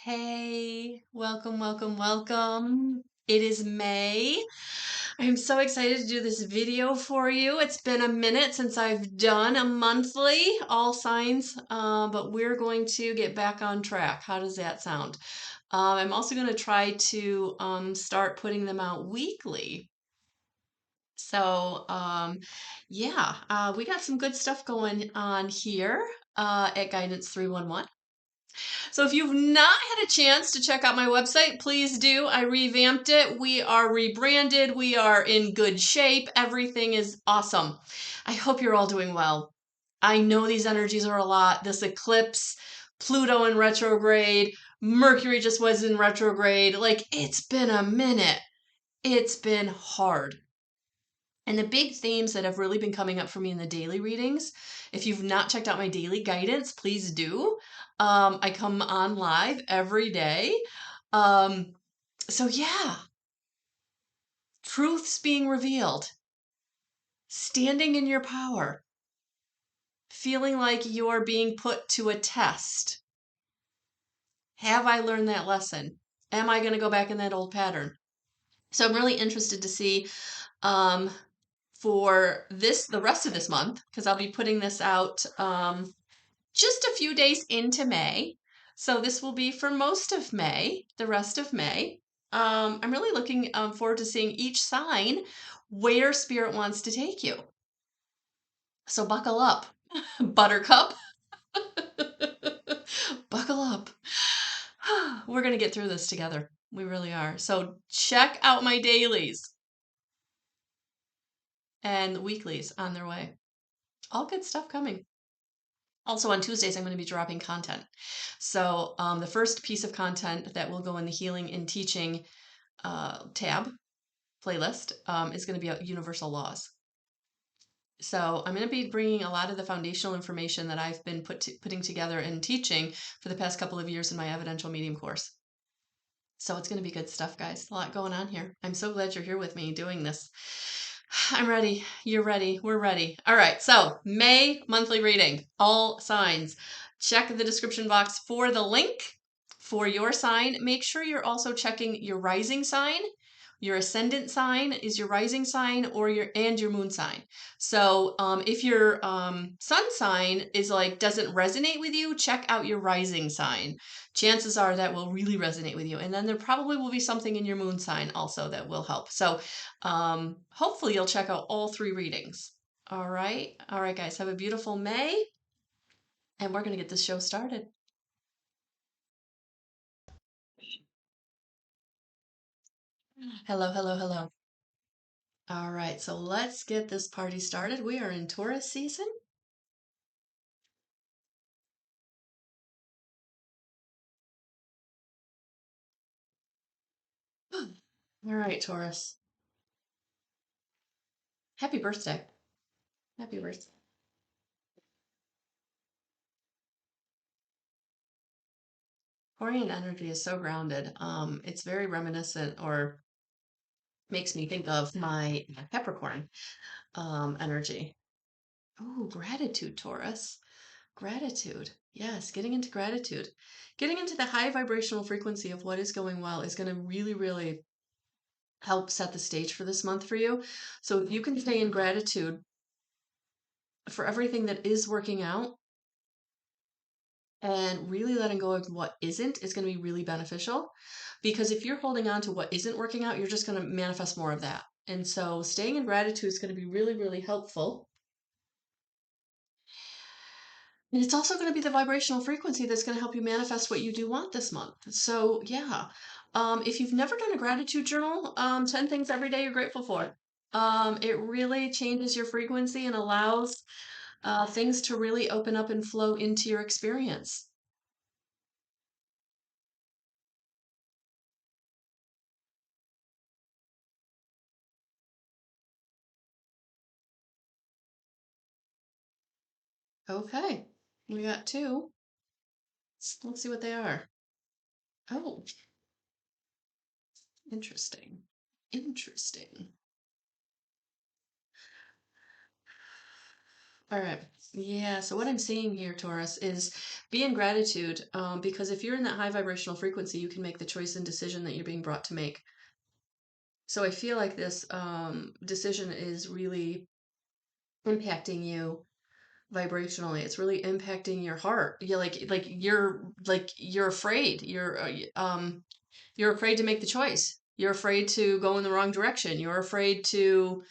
Hey, welcome, welcome, welcome. It is May. I'm so excited to do this video for you. It's been a minute since I've done a monthly, all signs, but we're going to get back on track. How does that sound? I'm also going to try to start putting them out weekly. So, yeah, we got some good stuff going on here at Guidance 311. So if you've not had a chance to check out my website, please do. I revamped it. We are rebranded. We are in good shape. Everything is awesome. I hope you're all doing well. I know these energies are a lot. This eclipse, Pluto in retrograde, Mercury just was in retrograde. Like, it's been a minute. It's been hard. And the big themes that have really been coming up for me in the daily readings, if you've not checked out my daily guidance, please do. I come on live every day. So yeah, truths being revealed, standing in your power, feeling like you're being put to a test. Have I learned that lesson? Am I going to go back in that old pattern? So I'm really interested to see for the rest of this month, because I'll be putting this out just a few days into May. So this will be for most of May, the rest of May. I'm really looking forward to seeing each sign where Spirit wants to take you. So buckle up, Buttercup. Buckle up. We're going to get through this together. We really are. So check out my dailies and the weeklies on their way. All good stuff coming. Also on Tuesdays, I'm going to be dropping content. So the first piece of content that will go in the Healing and Teaching tab playlist is going to be about universal laws. So I'm going to be bringing a lot of the foundational information that I've been putting together and teaching for the past couple of years in my evidential medium course. So it's going to be good stuff, guys. A lot going on here. I'm so glad you're here with me doing this. I'm ready. You're ready. We're ready. All right. So May monthly reading, all signs. Check the description box for the link for your sign. Make sure you're also checking your rising sign. Your ascendant sign is your rising sign or your moon sign. So if your sun sign is like doesn't resonate with you, check out your rising sign. Chances are that will really resonate with you. And then there probably will be something in your moon sign also that will help. So hopefully you'll check out all three readings. All right. All right, guys. Have a beautiful May. And we're going to get this show started. Hello, hello, hello. All right. So let's get this party started. We are in Taurus season. All right, Taurus. Happy birthday. Happy birthday. Taurian energy is so grounded. It's very reminiscent or makes me think of my Capricorn energy. Oh, gratitude, Taurus. Gratitude. Yes, getting into gratitude. Getting into the high vibrational frequency of what is going well is going to really, really help set the stage for this month for you. So if you can stay in gratitude for everything that is working out and really letting go of what isn't is going to be really beneficial. Because if you're holding on to what isn't working out, you're just going to manifest more of that. And so staying in gratitude is going to be really, really helpful. And it's also going to be the vibrational frequency that's going to help you manifest what you do want this month. So, yeah. If you've never done a gratitude journal, 10 things every day you're grateful for. It really changes your frequency and allows things to really open up and flow into your experience. Okay, we got two. Let's see what they are. Oh, interesting. Interesting. All right. Yeah. So what I'm seeing here, Taurus, is be in gratitude, because if you're in that high vibrational frequency, you can make the choice and decision that you're being brought to make. So I feel like this decision is really impacting you vibrationally. It's really impacting your heart. You're you're afraid. You're afraid to make the choice. You're afraid to go in the wrong direction. You're afraid to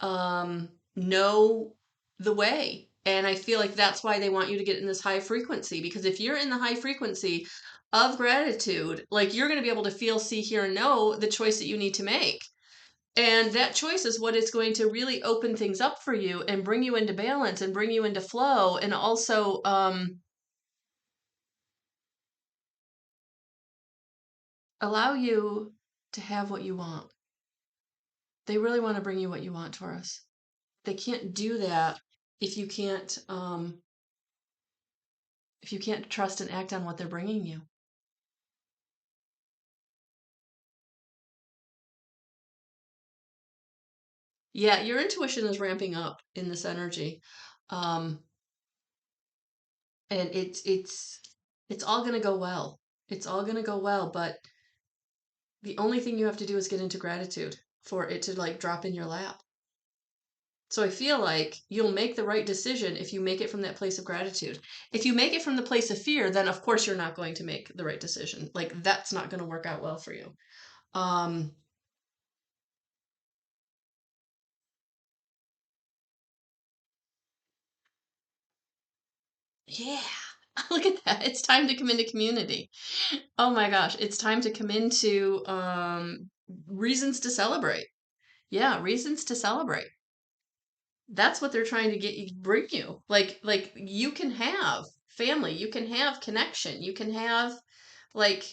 know the way. And I feel like that's why they want you to get in this high frequency, because if you're in the high frequency of gratitude, like you're going to be able to feel, see, hear, and know the choice that you need to make. And that choice is what is going to really open things up for you and bring you into balance and bring you into flow, and also allow you to have what you want. They really want to bring you what you want, Taurus. They can't do that if you can't trust and act on what they're bringing you. Yeah, your intuition is ramping up in this energy. Um, and it's all going to go well. It's all going to go well, but the only thing you have to do is get into gratitude for it to like drop in your lap. So I feel like you'll make the right decision if you make it from that place of gratitude. If you make it from the place of fear, then of course you're not going to make the right decision. Like that's not going to work out well for you. Um, yeah. Look at that. It's time to come into community. Oh my gosh, it's time to come into reasons to celebrate. Yeah, reasons to celebrate. That's what they're trying to get you, bring you. Like you can have family, you can have connection, you can have like,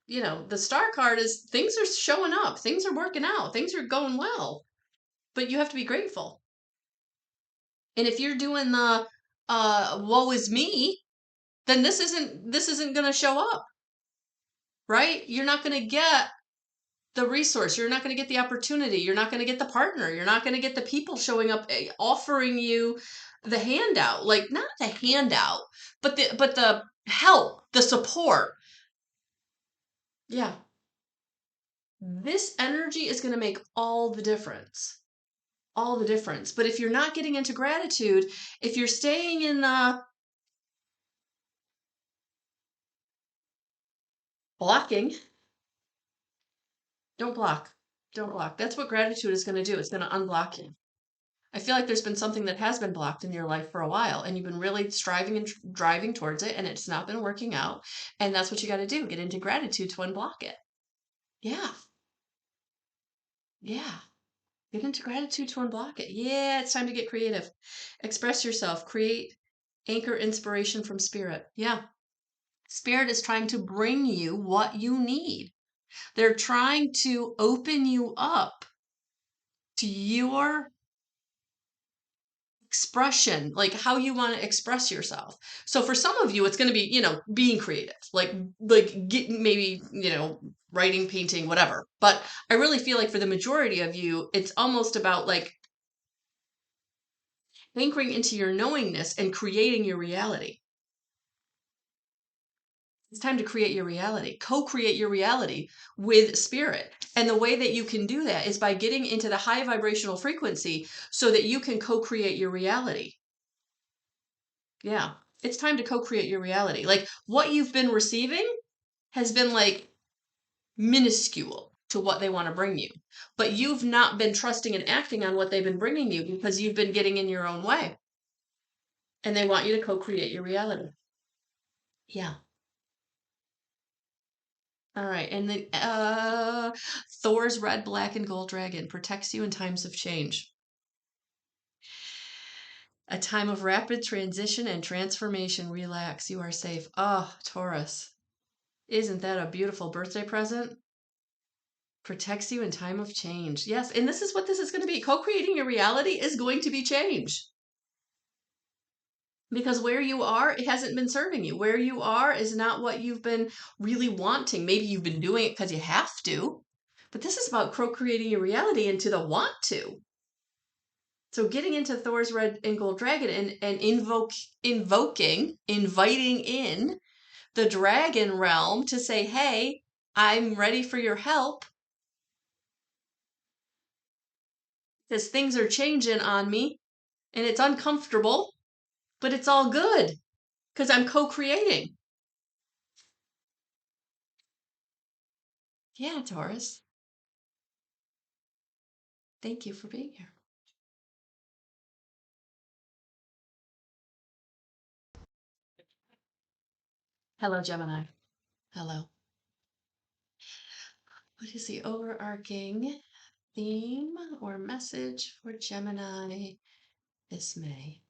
the star card is things are showing up, things are working out, things are going well, but you have to be grateful. And if you're doing the woe is me, then this isn't going to show up, right? You're not going to get the resource, you're not going to get the opportunity, you're not going to get the partner, you're not going to get the people showing up, offering you the handout, like not the handout, but the help, the support. Yeah, this energy is going to make all the difference, all the difference. But if you're not getting into gratitude, if you're staying in the blocking, don't block, don't block. That's what gratitude is going to do. It's going to unblock you. I feel like there's been something that has been blocked in your life for a while, and you've been really striving and driving towards it, and it's not been working out. And that's what you got to do, get into gratitude to unblock it. Yeah, yeah. Get into gratitude to unblock it. Yeah, it's time to get creative. Express yourself, create, anchor inspiration from spirit. Yeah. Spirit is trying to bring you what you need. They're trying to open you up to your expression, like how you want to express yourself. So for some of you, it's going to be, being creative, like get maybe, writing, painting, whatever. But I really feel like for the majority of you, it's almost about like anchoring into your knowingness and creating your reality. It's time to create your reality, co-create your reality with spirit. And the way that you can do that is by getting into the high vibrational frequency so that you can co-create your reality. Yeah. It's time to co-create your reality. Like what you've been receiving has been like minuscule to what they want to bring you. But you've not been trusting and acting on what they've been bringing you because you've been getting in your own way. And they want you to co-create your reality. Yeah. All right. And then Thor's red, black, and gold dragon protects you in times of change. A time of rapid transition and transformation. Relax. You are safe. Oh, Taurus. Isn't that a beautiful birthday present? Protects you in time of change. Yes. And this is what this is going to be. Co-creating your reality is going to be change. Because where you are, it hasn't been serving you. Where you are is not what you've been really wanting. Maybe you've been doing it because you have to. But this is about co-creating your reality into the want to. It's So getting into Thor's red and gold dragon and inviting in the dragon realm to say, hey, I'm ready for your help because things are changing on me and it's uncomfortable, but it's all good because I'm co-creating. Yeah, Taurus. Thank you for being here. Hello, Gemini. Hello. What is the overarching theme or message for Gemini this May?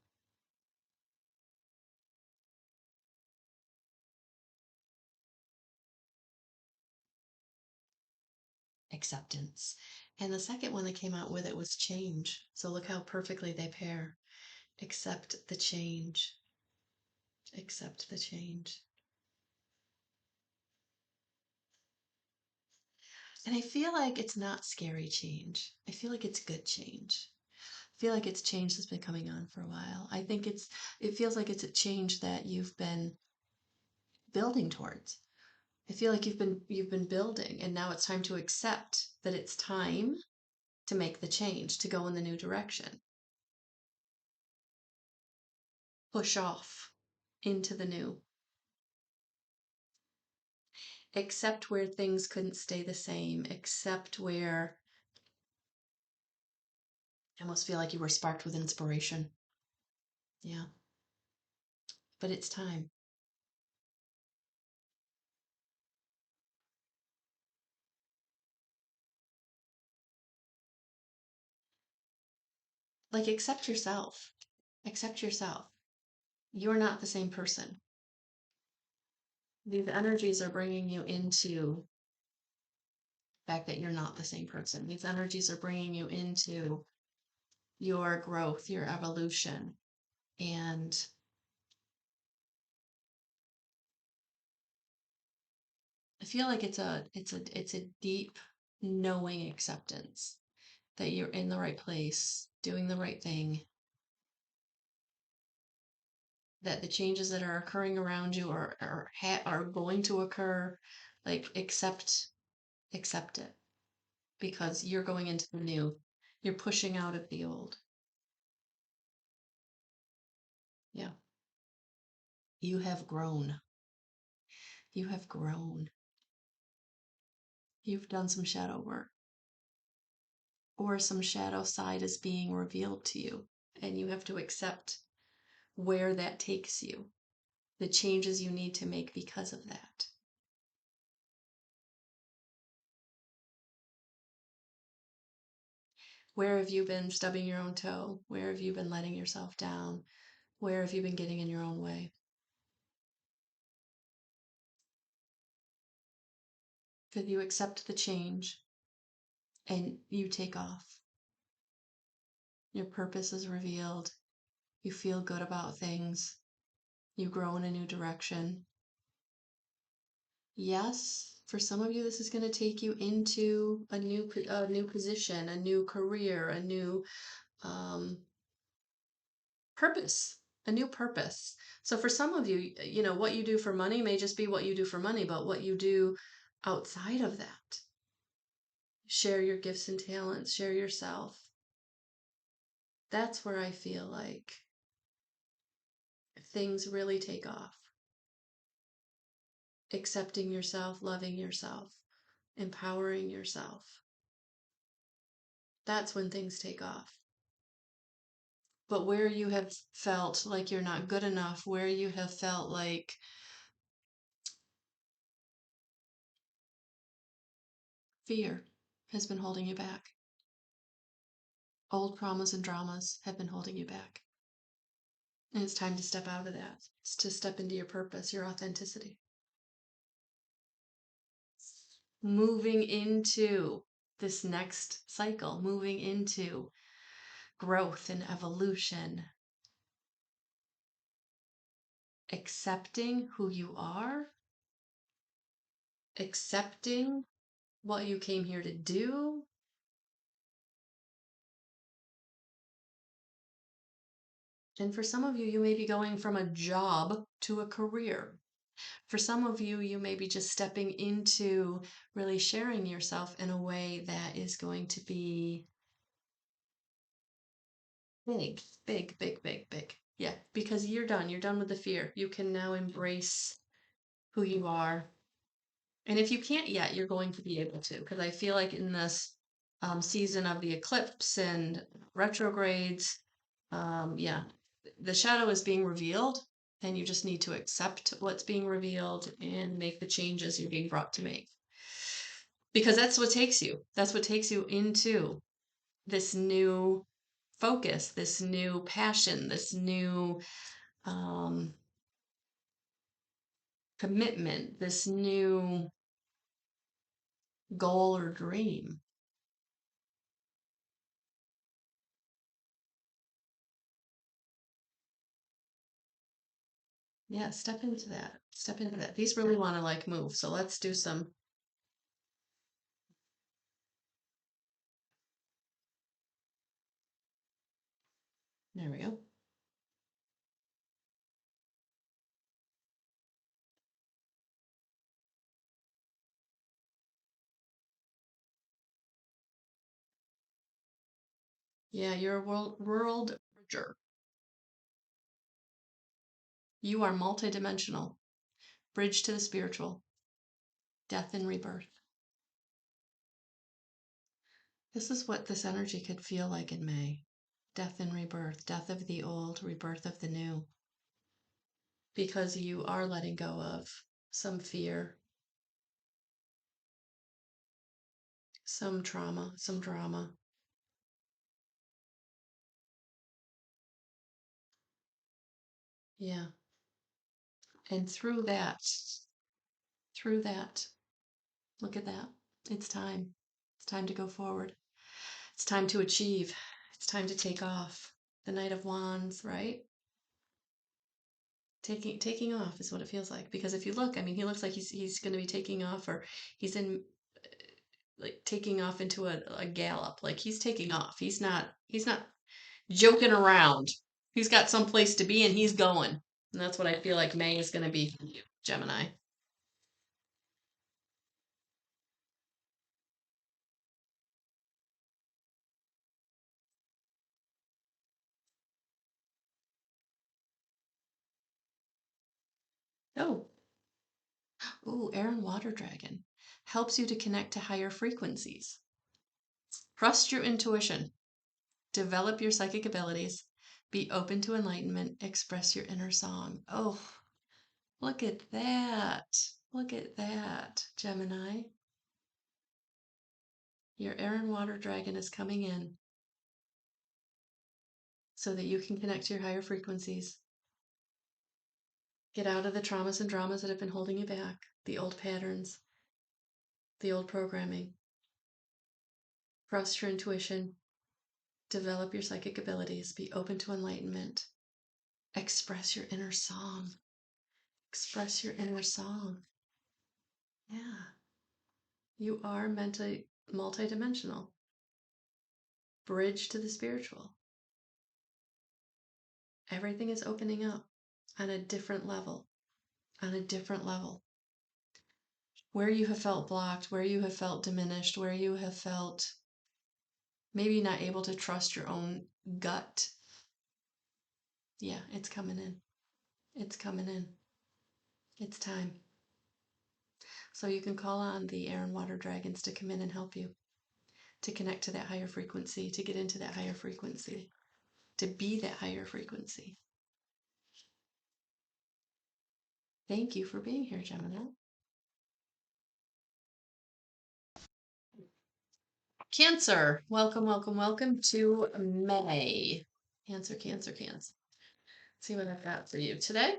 Acceptance. And the second one that came out with it was change. So look how perfectly they pair. Accept the change. Accept the change. And I feel like it's not scary change. I feel like it's good change. I feel like it's change that's been coming on for a while. I think it feels like it's a change that you've been building towards. I feel like you've been building and now it's time to accept that it's time to make the change, to go in the new direction. Push off into the new. Accept where things couldn't stay the same. Accept where I almost feel like you were sparked with inspiration. Yeah. But it's time. Like accept yourself. Accept yourself. You're not the same person. These energies are bringing you into the fact that you're not the same person. These energies are bringing you into your growth, your evolution. And I feel like it's a deep knowing acceptance that you're in the right place, doing the right thing, that the changes that are occurring around you are going to occur. Like accept it because you're going into the new. You're pushing out of the old. Yeah. You have grown. You have grown. You've done some shadow work, or some shadow side is being revealed to you, and you have to accept where that takes you, the changes you need to make because of that. Where have you been stubbing your own toe? Where have you been letting yourself down? Where have you been getting in your own way? Because you accept the change and you take off. Your purpose is revealed. You feel good about things. You grow in a new direction. Yes, for some of you, this is going to take you into a new position, a new career, a new um, purpose, a new purpose. So for some of you, what you do for money may just be what you do for money, but what you do outside of that, share your gifts and talents, share yourself. That's where I feel like things really take off. Accepting yourself, loving yourself, empowering yourself. That's when things take off. But where you have felt like you're not good enough, where you have felt like fear has been holding you back, old traumas and dramas have been holding you back. And it's time to step out of that. It's to step into your purpose, your authenticity. Moving into this next cycle, moving into growth and evolution, accepting who you are, accepting what you came here to do, And for some of you, you may be going from a job to a career. For some of you, you may be just stepping into really sharing yourself in a way that is going to be big, big, big, big, big. Yeah, because you're done. You're done with the fear. You can now embrace who you are. And if you can't yet, you're going to be able to, because I feel like in this season of the eclipse and retrogrades, yeah, the shadow is being revealed, and you just need to accept what's being revealed and make the changes you're being brought to make. Because that's what takes you. That's what takes you into this new focus, this new passion, this new commitment, this new goal or dream. Yeah, step into that. Step into that. These really want to like move. So let's do some. There we go. Yeah, you're a world bridger. You are multidimensional. Bridge to the spiritual. Death and rebirth. This is what this energy could feel like in May. Death and rebirth. Death of the old, rebirth of the new. Because you are letting go of some fear, some trauma, some drama. Yeah. And through that, look at that. It's time. It's time to go forward. It's time to achieve. It's time to take off. The Knight of Wands, right? Taking off is what it feels like. Because if you look, I mean, he looks like he's going to be taking off, or he's in like taking off into a gallop. Like he's taking off. He's not joking around. He's got some place to be and he's going. And that's what I feel like May is going to be for you, Gemini. Oh, ooh, air and water dragon helps you to connect to higher frequencies. Trust your intuition. Develop your psychic abilities. Be open to enlightenment. Express your inner song. Oh, look at that. Look at that, Gemini. Your air and water dragon is coming in so that you can connect to your higher frequencies. Get out of the traumas and dramas that have been holding you back, the old patterns, the old programming. Trust your intuition. Develop your psychic abilities. Be open to enlightenment. Express your inner song. Express your inner song. Yeah. You are multidimensional. Bridge to the spiritual. Everything is opening up on a different level. On a different level. Where you have felt blocked, where you have felt diminished, where you have felt maybe not able to trust your own gut. Yeah, it's coming in. It's coming in. It's time. So you can call on the air and water dragons to come in and help you to connect to that higher frequency, to get into that higher frequency, to be that higher frequency. Thank you for being here, Gemini. Cancer, welcome, welcome, welcome to May. Cancer, Cancer, Cancer. Let's see what I've got for you today.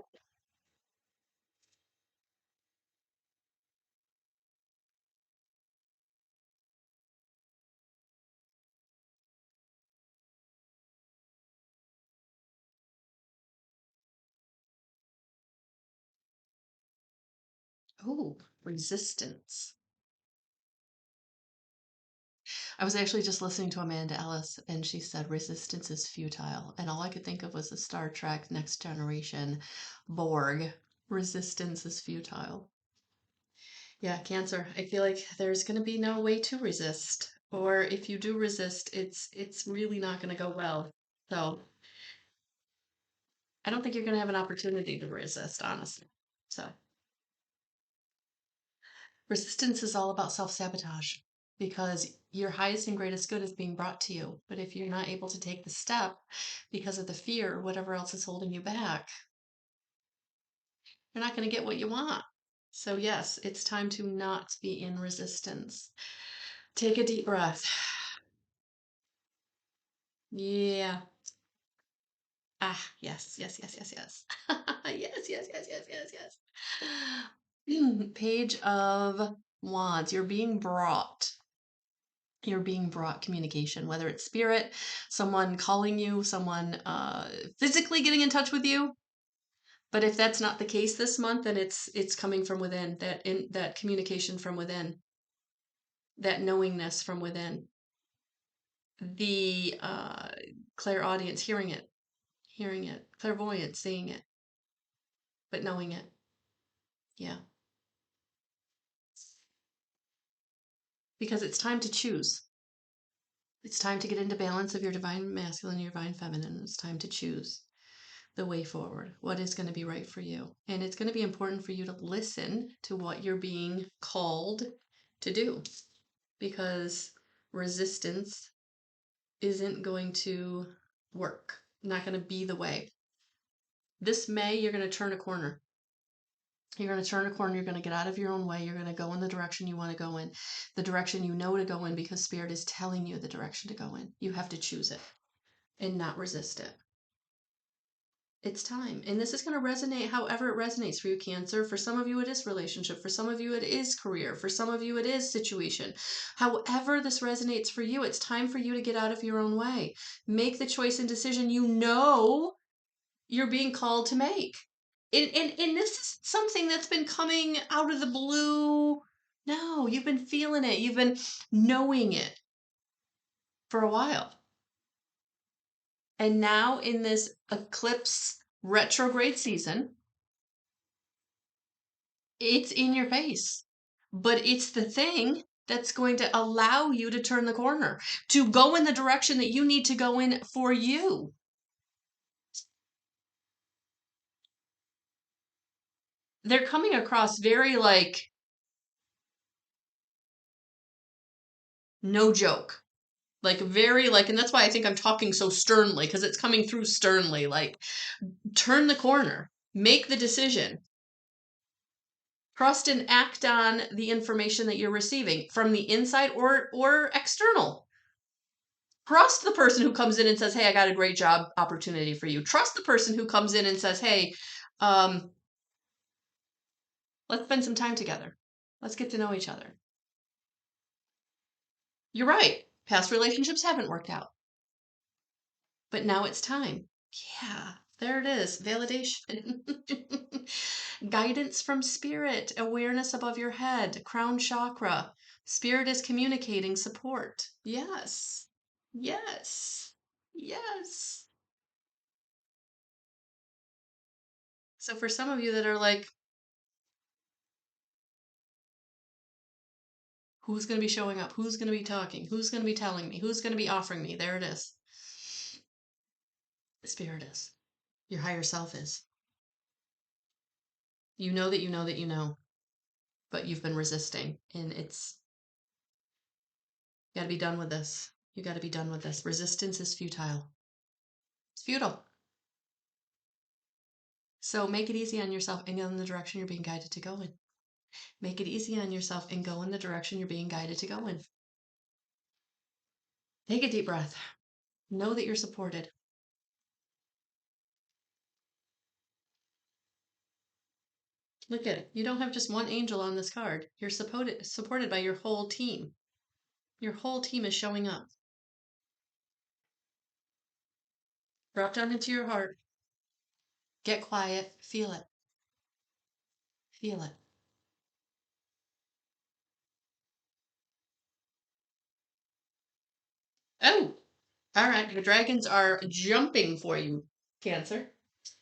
Oh, resistance. I was actually just listening to Amanda Ellis, and she said resistance is futile. And all I could think of was the Star Trek Next Generation Borg. Resistance is futile. Yeah, Cancer. I feel like there's going to be no way to resist. Or if you do resist, it's really not going to go well. So I don't think you're going to have an opportunity to resist, honestly. So resistance is all about self-sabotage because your highest and greatest good is being brought to you. But if you're not able to take the step because of the fear or whatever else is holding you back, you're not going to get what you want. So yes, it's time to not be in resistance. Take a deep breath. Yeah. Ah, yes, yes, yes, yes, yes. Yes, yes, yes, yes, yes, yes. Page of Wands. You're being brought. You're being brought communication, whether it's spirit, someone calling you, someone physically getting in touch with you. But if that's not the case this month, then it's coming from within, that communication from within, that knowingness from within. The clairaudience, hearing it, clairvoyance, seeing it, but knowing it. Yeah. Because it's time to choose. It's time to get into balance of your divine masculine, your divine feminine. It's time to choose the way forward, what is going to be right for you. And it's going to be important for you to listen to what you're being called to do, because resistance isn't going to work, not going to be the way. This May, you're going to turn a corner. You're going to turn a corner. You're going to get out of your own way. You're going to go in the direction you want to go in, the direction you know to go in, because Spirit is telling you the direction to go in. You have to choose it and not resist it. It's time. And this is going to resonate however it resonates for you, Cancer. For some of you, it is relationship. For some of you, it is career. For some of you, it is situation. However this resonates for you, it's time for you to get out of your own way. Make the choice and decision you know you're being called to make. And this is something that's been coming out of the blue. No, you've been feeling it. You've been knowing it for a while. And now in this eclipse retrograde season, it's in your face. But it's the thing that's going to allow you to turn the corner, to go in the direction that you need to go in for you. They're coming across very like, no joke. Like very like, and that's why I think I'm talking so sternly, because it's coming through sternly. Like, turn the corner, make the decision, trust and act on the information that you're receiving from the inside or external. Trust the person who comes in and says, hey, I got a great job opportunity for you. Trust the person who comes in and says, hey, let's spend some time together. Let's get to know each other. You're right. Past relationships haven't worked out. But now it's time. Yeah, there it is. Validation. Guidance from spirit, awareness above your head, crown chakra. Spirit is communicating support. Yes. Yes. Yes. So for some of you that are like, who's going to be showing up? Who's going to be talking? Who's going to be telling me? Who's going to be offering me? There it is. The spirit is. Your higher self is. You know that you know that you know, but you've been resisting, and it's, you got to be done with this. You got to be done with this. Resistance is futile. It's futile. So make it easy on yourself and go in the direction you're being guided to go in. Make it easy on yourself and go in the direction you're being guided to go in. Take a deep breath. Know that you're supported. Look at it. You don't have just one angel on this card. You're supported by your whole team. Your whole team is showing up. Drop down into your heart. Get quiet. Feel it. Feel it. Oh, all right. The dragons are jumping for you, Cancer.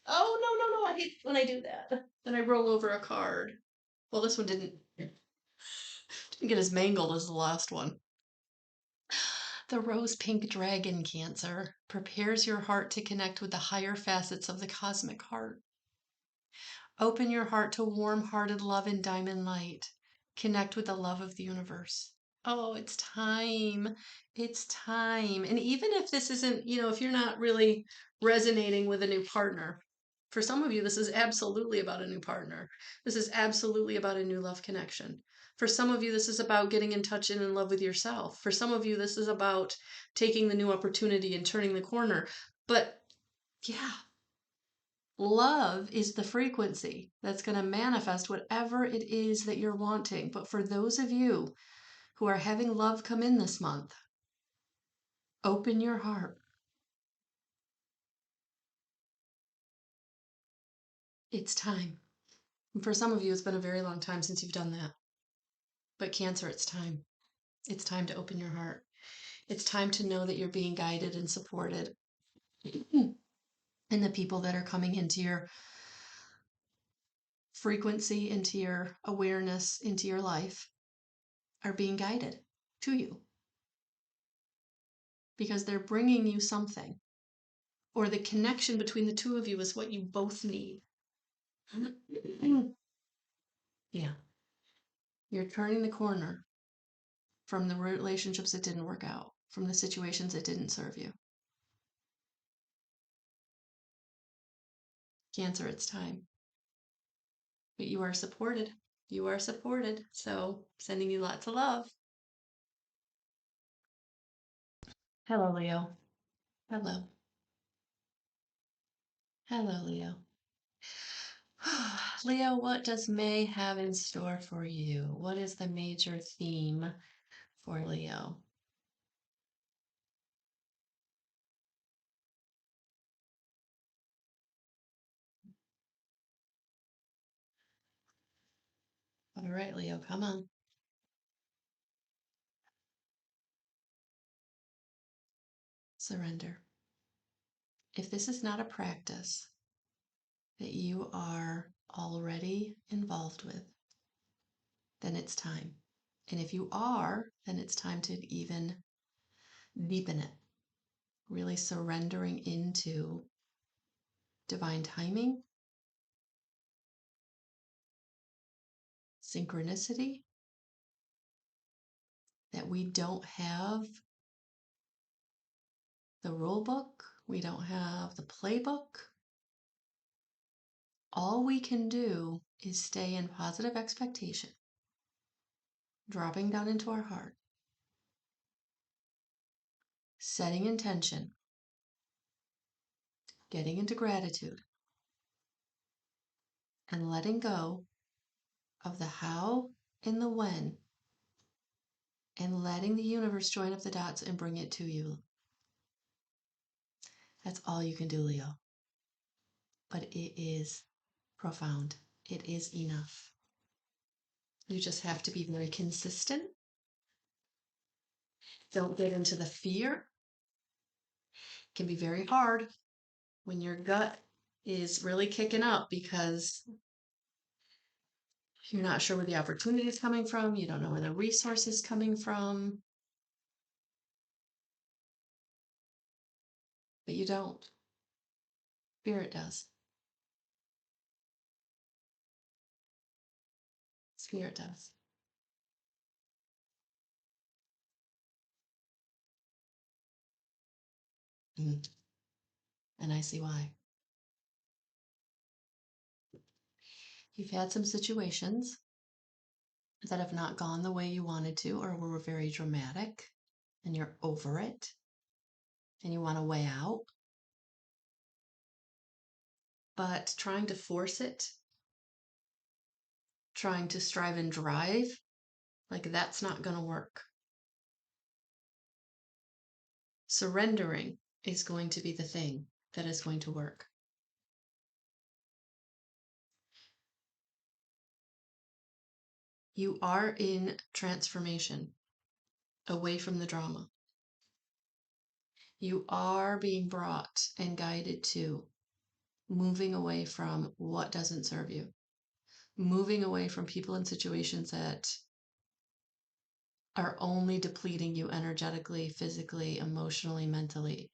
Oh, no, no, no. I hate when I do that. Then I roll over a card. Well, this one didn't get as mangled as the last one. The rose pink dragon, Cancer, prepares your heart to connect with the higher facets of the cosmic heart. Open your heart to warm-hearted love and diamond light. Connect with the love of the universe. Oh, it's time. It's time. And even if this isn't, if you're not really resonating with a new partner, for some of you, this is absolutely about a new partner. This is absolutely about a new love connection. For some of you, this is about getting in touch and in love with yourself. For some of you, this is about taking the new opportunity and turning the corner. But yeah, love is the frequency that's going to manifest whatever it is that you're wanting. But for those of you who are having love come in this month, open your heart. It's time. And for some of you, it's been a very long time since you've done that. But Cancer, it's time. It's time to open your heart. It's time to know that you're being guided and supported. And the people that are coming into your frequency, into your awareness, into your life are being guided to you because they're bringing you something, or the connection between the two of you is what you both need. Yeah. You're turning the corner from the relationships that didn't work out, from the situations that didn't serve you. Cancer, it's time. But you are supported. You are supported. So, sending you lots of love. Hello, Leo. Hello. Hello, Leo. Leo, what does May have in store for you? What is the major theme for Leo? All right, Leo, come on. Surrender. If this is not a practice that you are already involved with, then it's time. And if you are, then it's time to even deepen it, really surrendering into divine timing, synchronicity, that we don't have the rule book, we don't have the playbook. All we can do is stay in positive expectation, dropping down into our heart, setting intention, getting into gratitude, and letting go of the how and the when, and letting the universe join up the dots and bring it to you. That's all you can do, Leo. But it is profound. It is enough. You just have to be very consistent. Don't get into the fear. It can be very hard when your gut is really kicking up because you're not sure where the opportunity is coming from. You don't know where the resource is coming from. But you don't. Spirit does. Spirit does. Mm. And I see why. You've had some situations that have not gone the way you wanted to, or were very dramatic, and you're over it, and you want to weigh out. But trying to force it, trying to strive and drive, like that's not going to work. Surrendering is going to be the thing that is going to work. You are in transformation away from the drama. You are being brought and guided to moving away from what doesn't serve you, moving away from people and situations that are only depleting you energetically, physically, emotionally, mentally.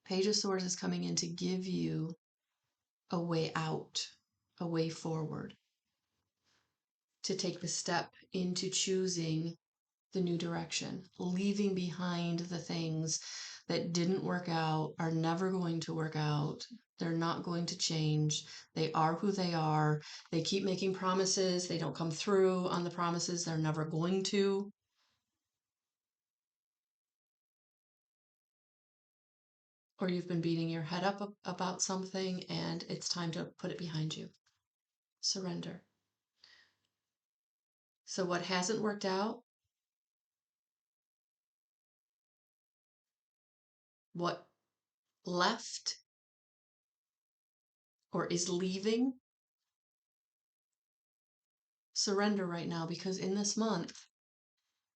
Page of Swords is coming in to give you a way out, a way forward, to take the step into choosing the new direction, leaving behind the things that didn't work out, are never going to work out. They're not going to change. They are who they are. They keep making promises. They don't come through on the promises. They're never going to. Or you've been beating your head up about something and it's time to put it behind you. Surrender. So what hasn't worked out, what left or is leaving, surrender right now, because in this month,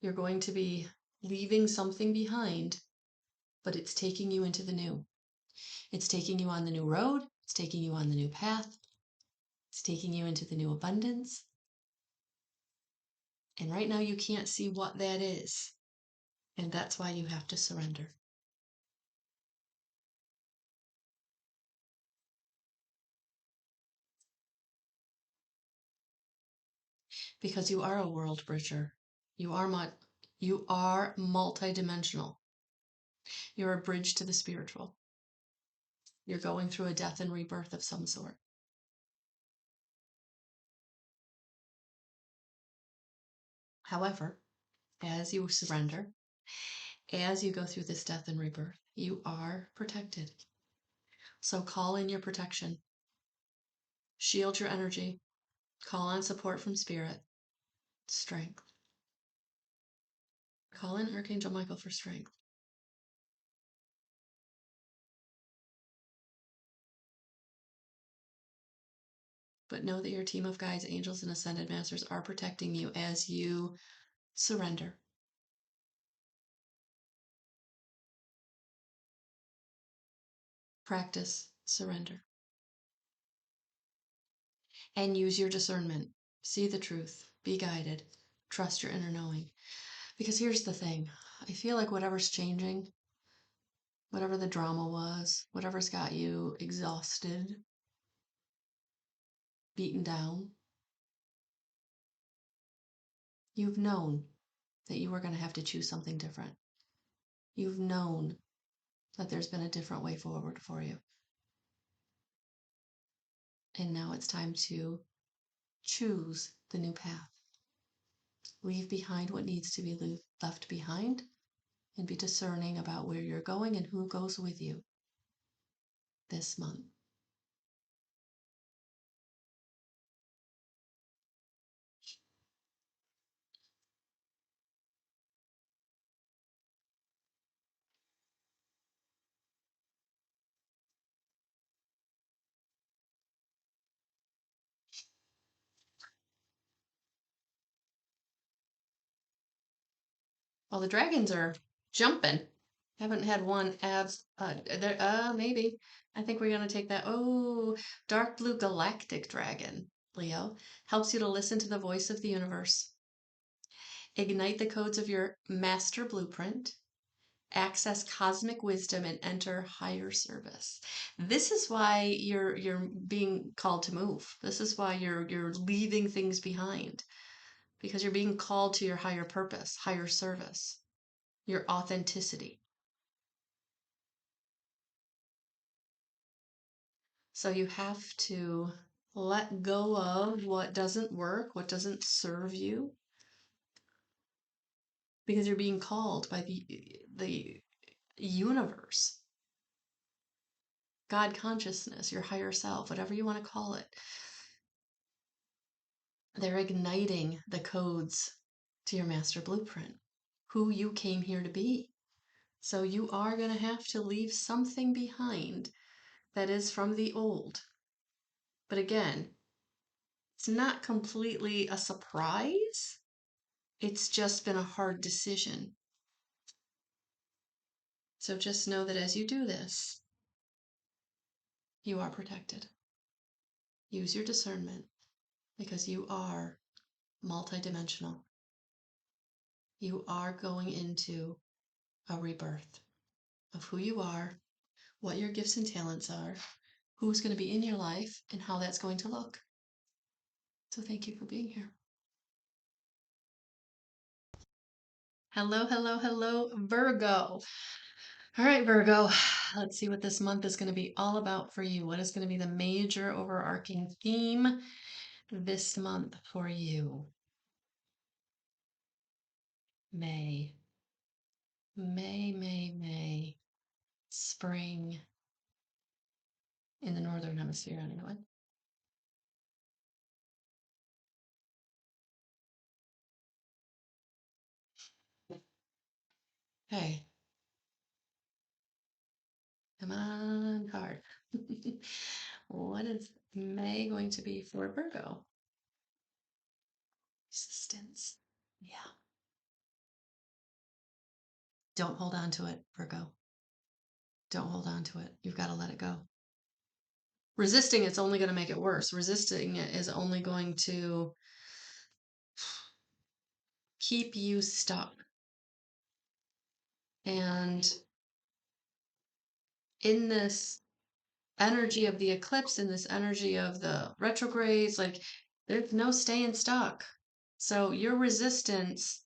you're going to be leaving something behind, but it's taking you into the new. It's taking you on the new road. It's taking you on the new path. It's taking you into the new abundance. And right now you can't see what that is. And that's why you have to surrender. Because you are a world bridger. You are multidimensional. You're a bridge to the spiritual. You're going through a death and rebirth of some sort. However, as you surrender, as you go through this death and rebirth, you are protected. So call in your protection. Shield your energy. Call on support from spirit. Strength. Call in Archangel Michael for strength. But know that your team of guides, angels, and ascended masters are protecting you as you surrender. Practice surrender. And use your discernment. See the truth. Be guided. Trust your inner knowing. Because here's the thing. I feel like whatever's changing, whatever the drama was, whatever's got you exhausted, beaten down, you've known that you were going to have to choose something different. You've known that there's been a different way forward for you. And now it's time to choose the new path. Leave behind what needs to be left behind and be discerning about where you're going and who goes with you this month. Well, the dragons are jumping. Haven't had one maybe. I think we're going to take that. Oh, dark blue galactic dragon, Leo. Helps you to listen to the voice of the universe. Ignite the codes of your master blueprint. Access cosmic wisdom and enter higher service. This is why you're being called to move. This is why you're leaving things behind. Because you're being called to your higher purpose, higher service, your authenticity. So you have to let go of what doesn't work, what doesn't serve you, because you're being called by the universe, God consciousness, your higher self, whatever you want to call it. They're igniting the codes to your master blueprint, who you came here to be. So you are going to have to leave something behind that is from the old. But again, it's not completely a surprise. It's just been a hard decision. So just know that as you do this, you are protected. Use your discernment because you are multidimensional. You are going into a rebirth of who you are, what your gifts and talents are, who's going to be in your life, and how that's going to look. So thank you for being here. Hello, hello, hello, Virgo. All right, Virgo, let's see what this month is going to be all about for you. What is going to be the major overarching theme this month for you? May. May. Spring in the Northern Hemisphere, anyway. Hey, come on, card. What is May going to be for Virgo? Resistance. Yeah. Don't hold on to it, Virgo. Don't hold on to it. You've got to let it go. Resisting it's only going to make it worse. Resisting it is only going to keep you stuck. And in this energy of the eclipse, in this energy of the retrogrades, like there's no staying stuck. So your resistance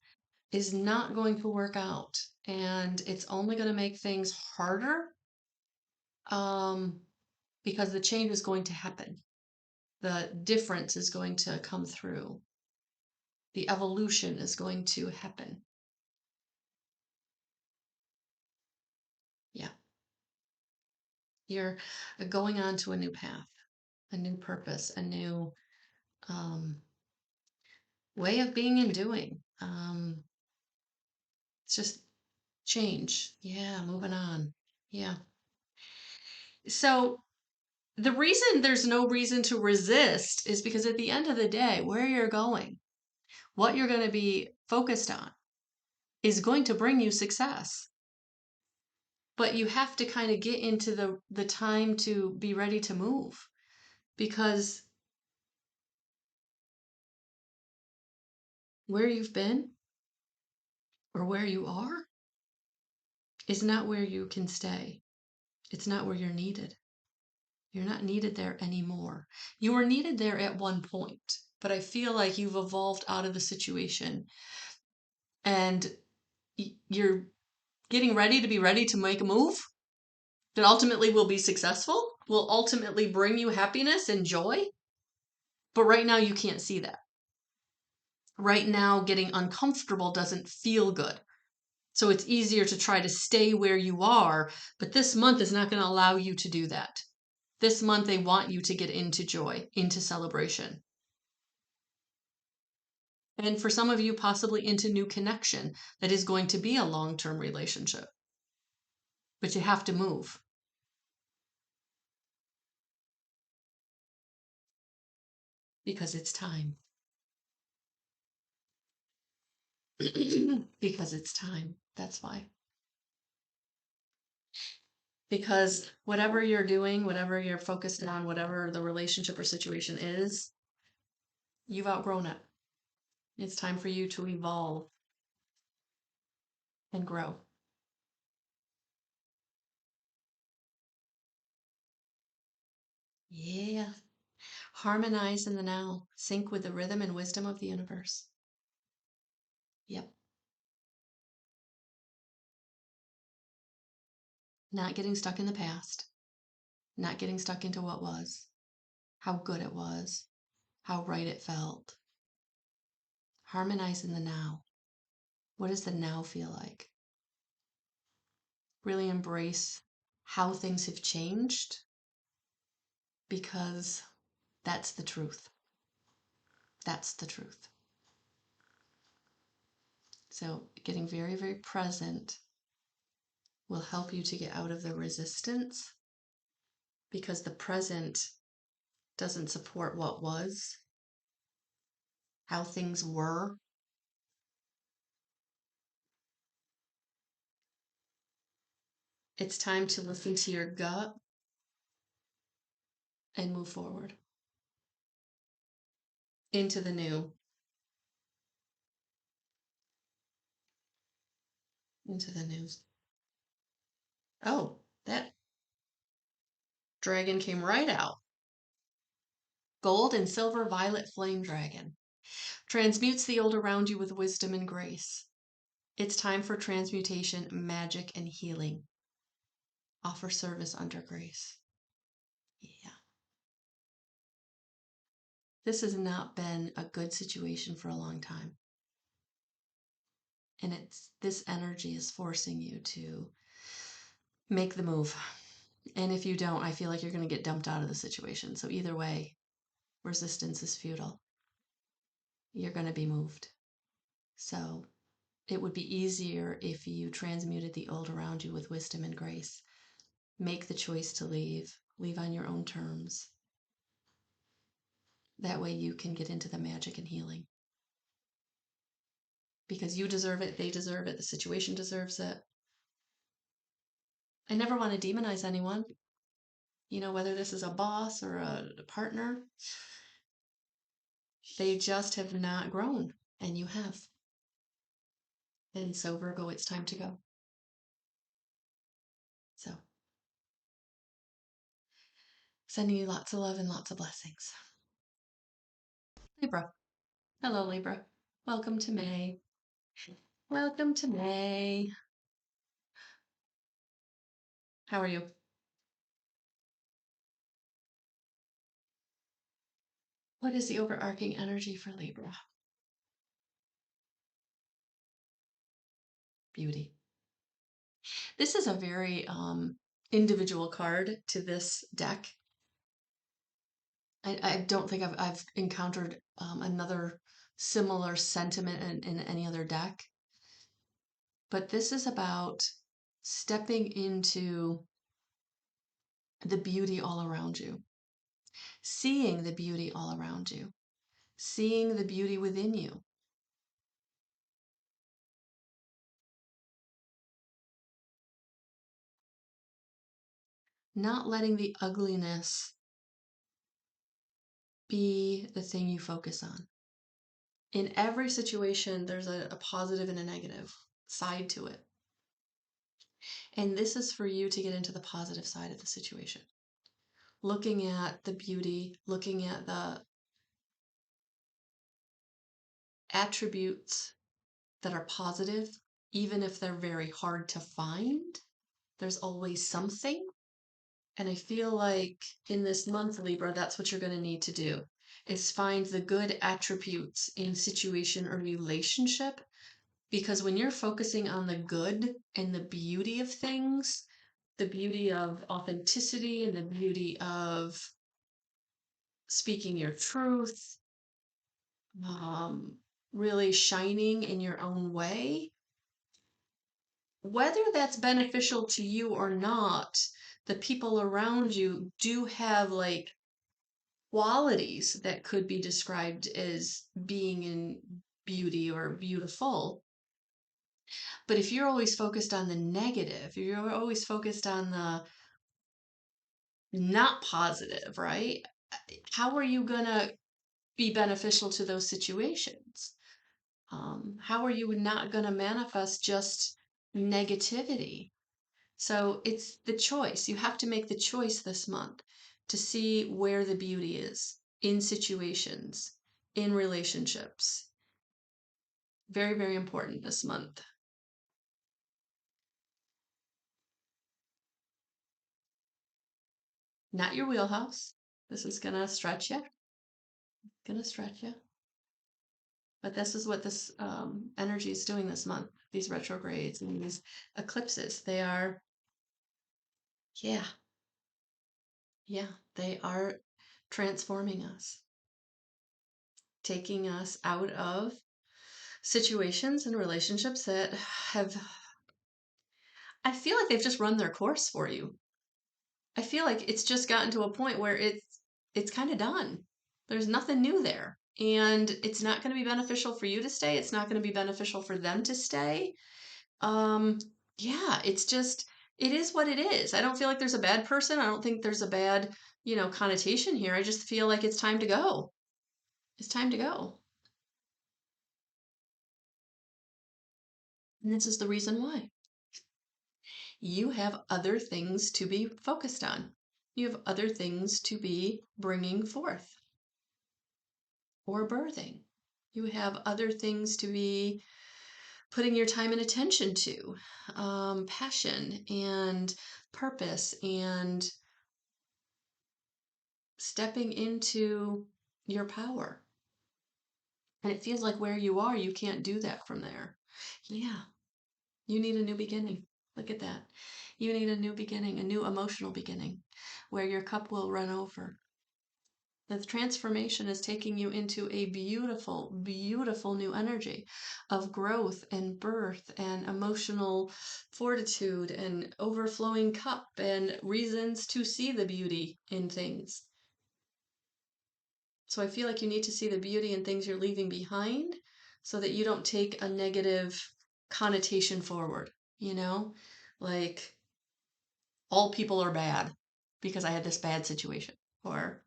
is not going to work out, and it's only going to make things harder, because the change is going to happen. The difference is going to come through. The evolution is going to happen. Yeah. You're going on to a new path, a new purpose, a new way of being and doing. It's just change. Yeah, moving on. Yeah. So the reason there's no reason to resist is because at the end of the day, where you're going, what you're going to be focused on is going to bring you success. But you have to kind of get into the time to be ready to move, because where you've been or where you are is not where you can stay. It's not where you're needed. You're not needed there anymore. You were needed there at one point, but I feel like you've evolved out of the situation, and you're getting ready to be ready to make a move that ultimately will be successful, will ultimately bring you happiness and joy. But right now you can't see that. Right now, getting uncomfortable doesn't feel good. So it's easier to try to stay where you are, but this month is not going to allow you to do that. This month, they want you to get into joy, into celebration. And for some of you, possibly into new connection that is going to be a long-term relationship. But you have to move. Because it's time. Because it's time. That's why. Because whatever you're doing, whatever you're focused on, whatever the relationship or situation is, you've outgrown it. It's time for you to evolve and grow. Yeah. Harmonize in the now. Sync with the rhythm and wisdom of the universe. Yep. Not getting stuck in the past. Not getting stuck into what was, how good it was, how right it felt. Harmonize in the now. What does the now feel like? Really embrace how things have changed, because that's the truth. That's the truth. So getting very, very present will help you to get out of the resistance, because the present doesn't support what was, how things were. It's time to listen to your gut and move forward into the new, into the new. Oh, that dragon came right out. Gold and silver violet flame dragon. Transmutes the old around you with wisdom and grace. It's time for transmutation, magic, and healing. Offer service under grace. Yeah. This has not been a good situation for a long time. And this energy is forcing you to make the move. And if you don't, I feel like you're going to get dumped out of the situation. So either way, resistance is futile. You're going to be moved. So it would be easier if you transmuted the old around you with wisdom and grace. Make the choice to leave. Leave on your own terms. That way you can get into the magic and healing. Because you deserve it, they deserve it, the situation deserves it. I never want to demonize anyone. You know, whether this is a boss or a partner, they just have not grown, and you have. And so, Virgo, it's time to go. So, sending you lots of love and lots of blessings. Libra. Hello, Libra. Welcome to May. Welcome to May. How are you? What is the overarching energy for Libra? Beauty. This is a very individual card to this deck. I don't think I've encountered another similar sentiment in any other deck. But this is about stepping into the beauty all around you, seeing the beauty all around you, seeing the beauty within you. Not letting the ugliness be the thing you focus on. In every situation, there's a positive and a negative side to it. And this is for you to get into the positive side of the situation. Looking at the beauty, looking at the attributes that are positive, even if they're very hard to find, there's always something. And I feel like in this month, Libra, that's what you're going to need to do, is find the good attributes in situation or relationship. Because when you're focusing on the good and the beauty of things, the beauty of authenticity and the beauty of speaking your truth, really shining in your own way, whether that's beneficial to you or not, the people around you do have like qualities that could be described as being in beauty or beautiful. But if you're always focused on the negative, you're always focused on the not positive, right? How are you going to be beneficial to those situations? How are you not going to manifest just negativity? So it's the choice. You have to make the choice this month to see where the beauty is in situations, in relationships. Very, very important this month. Not your wheelhouse. This is going to stretch you. Going to stretch you. But this is what this energy is doing this month. These retrogrades and these eclipses. They are, yeah, they are transforming us, taking us out of situations and relationships that have, I feel like they've just run their course for you. I feel like it's just gotten to a point where it's kind of done. There's nothing new there. And it's not going to be beneficial for you to stay. It's not going to be beneficial for them to stay. Yeah, it is what it is. I don't feel like there's a bad person. I don't think there's a bad, connotation here. I just feel like it's time to go. It's time to go. And this is the reason why. You have other things to be focused on. You have other things to be bringing forth or birthing. You have other things to be putting your time and attention to, passion and purpose and stepping into your power. And it feels like where you are, you can't do that from there. Yeah, you need a new beginning. Look at that. You need a new beginning, a new emotional beginning where your cup will run over. The transformation is taking you into a beautiful, beautiful new energy of growth and birth and emotional fortitude and overflowing cup and reasons to see the beauty in things. So I feel like you need to see the beauty in things you're leaving behind so that you don't take a negative connotation forward, like all people are bad because I had this bad situation, or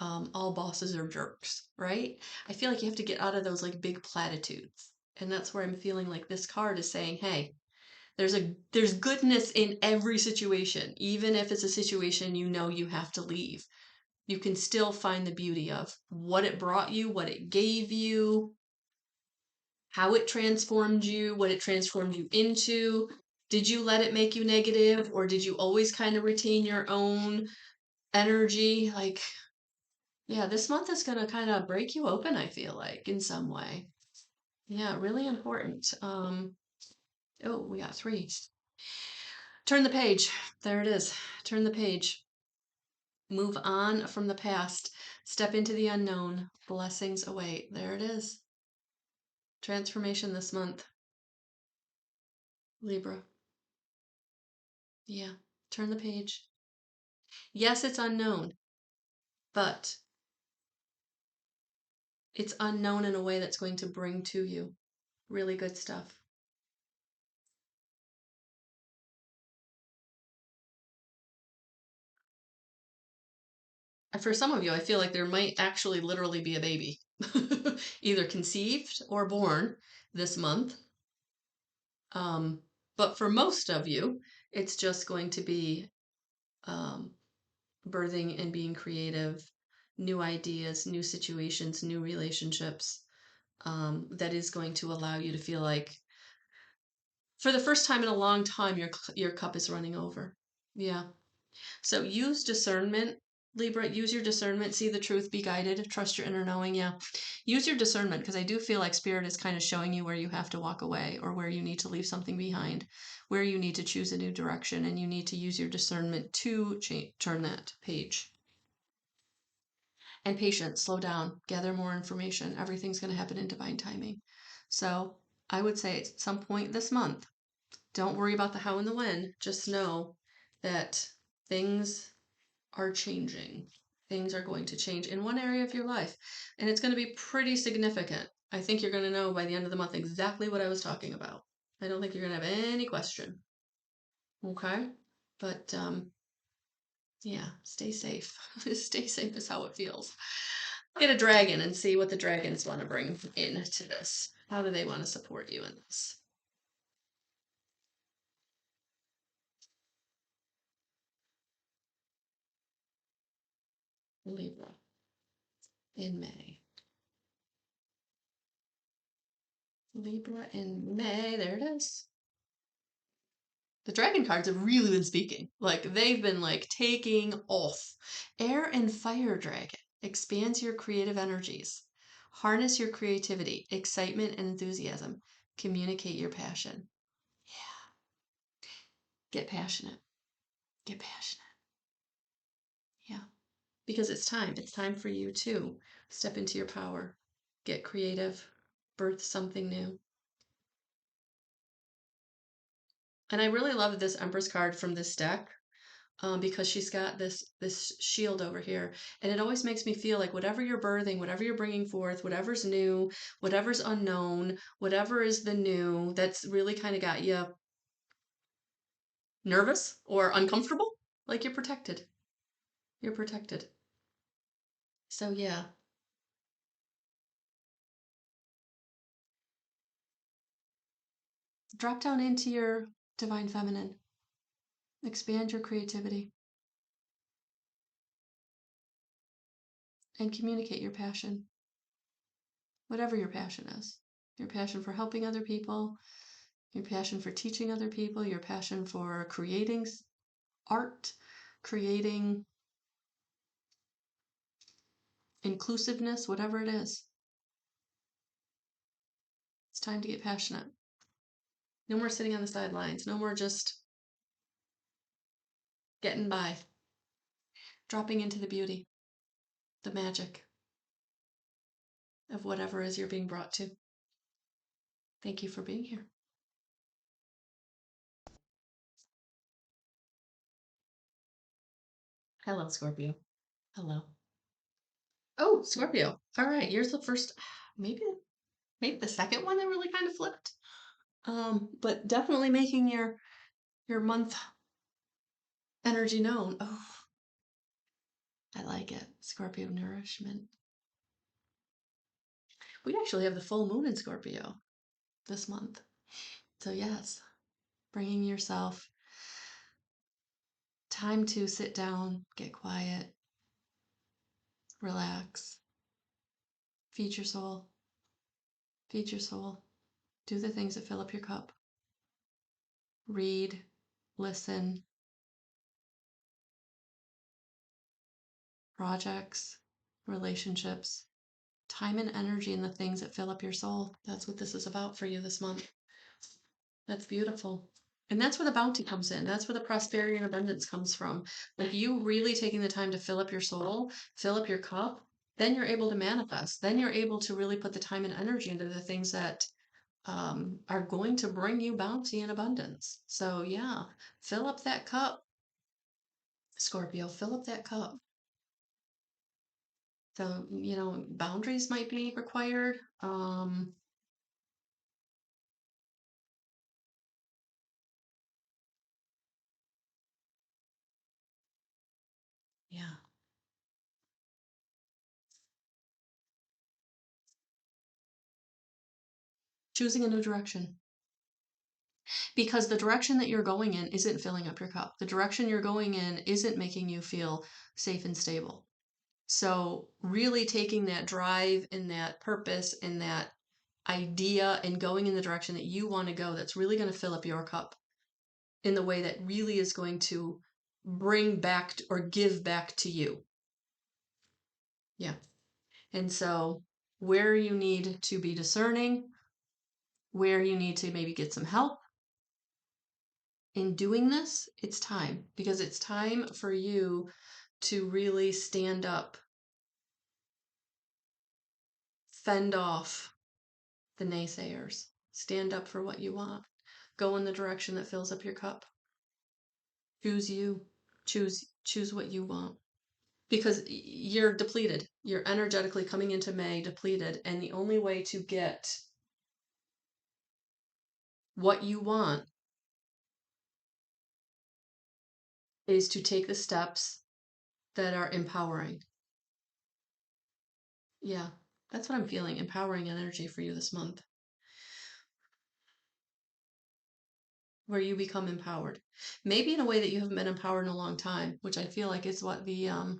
all bosses are jerks, right? I feel like you have to get out of those like big platitudes. And that's where I'm feeling like this card is saying, hey, there's goodness in every situation, even if it's a situation you have to leave. You can still find the beauty of what it brought you, what it gave you, how it transformed you, what it transformed you into. Did you let it make you negative, or did you always kind of retain your own energy? Like, yeah, this month is going to kind of break you open, I feel like, in some way. Yeah, really important. Oh, we got 3. Turn the page. There it is. Turn the page. Move on from the past. Step into the unknown. Blessings await. There it is. Transformation this month. Libra. Yeah. Turn the page. Yes, it's unknown, but it's unknown in a way that's going to bring to you really good stuff. For some of you, I feel like there might actually literally be a baby, either conceived or born this month. But for most of you, it's just going to be um, birthing and being creative, new ideas, new situations, new relationships. That is going to allow you to feel like, for the first time in a long time, your cup is running over. Yeah. So use discernment, Libra. Use your discernment. See the truth. Be guided. Trust your inner knowing. Yeah. Use your discernment, because I do feel like Spirit is kind of showing you where you have to walk away, or where you need to leave something behind, where you need to choose a new direction, and you need to use your discernment to turn that page. And patience. Slow down. Gather more information. Everything's going to happen in divine timing. So I would say at some point this month, don't worry about the how and the when. Just know that things are changing. Things are going to change in one area of your life, and it's going to be pretty significant. I think you're going to know by the end of the month exactly what I was talking about. I don't think you're going to have any question. Okay? But yeah, stay safe. Stay safe is how it feels. Get a dragon and see what the dragons want to bring into this. How do they want to support you in this? Libra in May. Libra in May. There it is. The dragon cards have really been speaking. Like, they've been like taking off. Air and fire dragon expands your creative energies. Harness your creativity, excitement, and enthusiasm. Communicate your passion. Yeah. Get passionate. Get passionate. Yeah. Because it's time. It's time for you to step into your power. Get creative. Birth something new. And I really love this Empress card from this deck, because she's got this shield over here, and it always makes me feel like whatever you're birthing, whatever you're bringing forth, whatever's new, whatever's unknown, whatever is the new, that's really kind of got you nervous or uncomfortable, like you're protected. You're protected. So yeah, drop down into your divine feminine. Expand your creativity and communicate your passion, whatever your passion is. Your passion for helping other people, your passion for teaching other people, your passion for creating art, creating inclusiveness, whatever it is. It's time to get passionate. No more sitting on the sidelines. No more just getting by. Dropping into the beauty, the magic of whatever it is you're being brought to. Thank you for being here. Hello, Scorpio. Hello. Oh, Scorpio. All right, you're the first, maybe the second one that really kind of flipped. But definitely making your month energy known. Oh, I like it. Scorpio nourishment. We actually have the full moon in Scorpio this month. So yes, bringing yourself time to sit down, get quiet, relax, feed your soul, feed your soul. Do the things that fill up your cup. Read, listen, projects, relationships, time and energy in the things that fill up your soul. That's what this is about for you this month. That's beautiful. And that's where the bounty comes in. That's where the prosperity and abundance comes from. Like you really taking the time to fill up your soul, fill up your cup, then you're able to manifest. Then you're able to really put the time and energy into the things that are going to bring you bounty and abundance. So, yeah, fill up that cup, Scorpio, fill up that cup. So, boundaries might be required. Yeah. Choosing a new direction. Because the direction that you're going in isn't filling up your cup. The direction you're going in isn't making you feel safe and stable. So, really taking that drive and that purpose and that idea and going in the direction that you want to go, that's really going to fill up your cup in the way that really is going to bring back or give back to you. Yeah. And so, where you need to be discerning, where you need to maybe get some help in doing this, it's time because it's time for you to really stand up, fend off the naysayers, stand up for what you want, go in the direction that fills up your cup. Choose you, choose what you want because you're depleted. You're energetically coming into May depleted, and the only way to get what you want is to take the steps that are empowering. Yeah, that's what I'm feeling. Empowering energy for you this month. Where you become empowered. Maybe in a way that you haven't been empowered in a long time, which I feel like is what the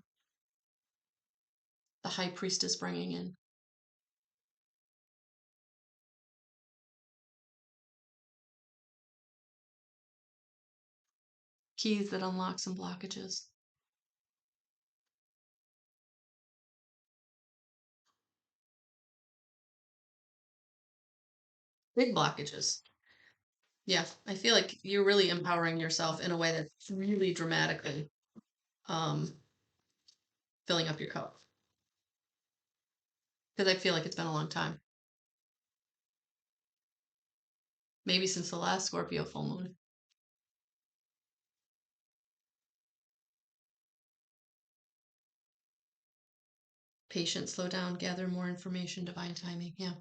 high priest is bringing in. Keys that unlock some blockages. Big blockages. Yeah, I feel like you're really empowering yourself in a way that's really dramatically um, filling up your cup. Because I feel like it's been a long time. Maybe since the last Scorpio full moon. Patience, slow down, gather more information, divine timing. Yeah.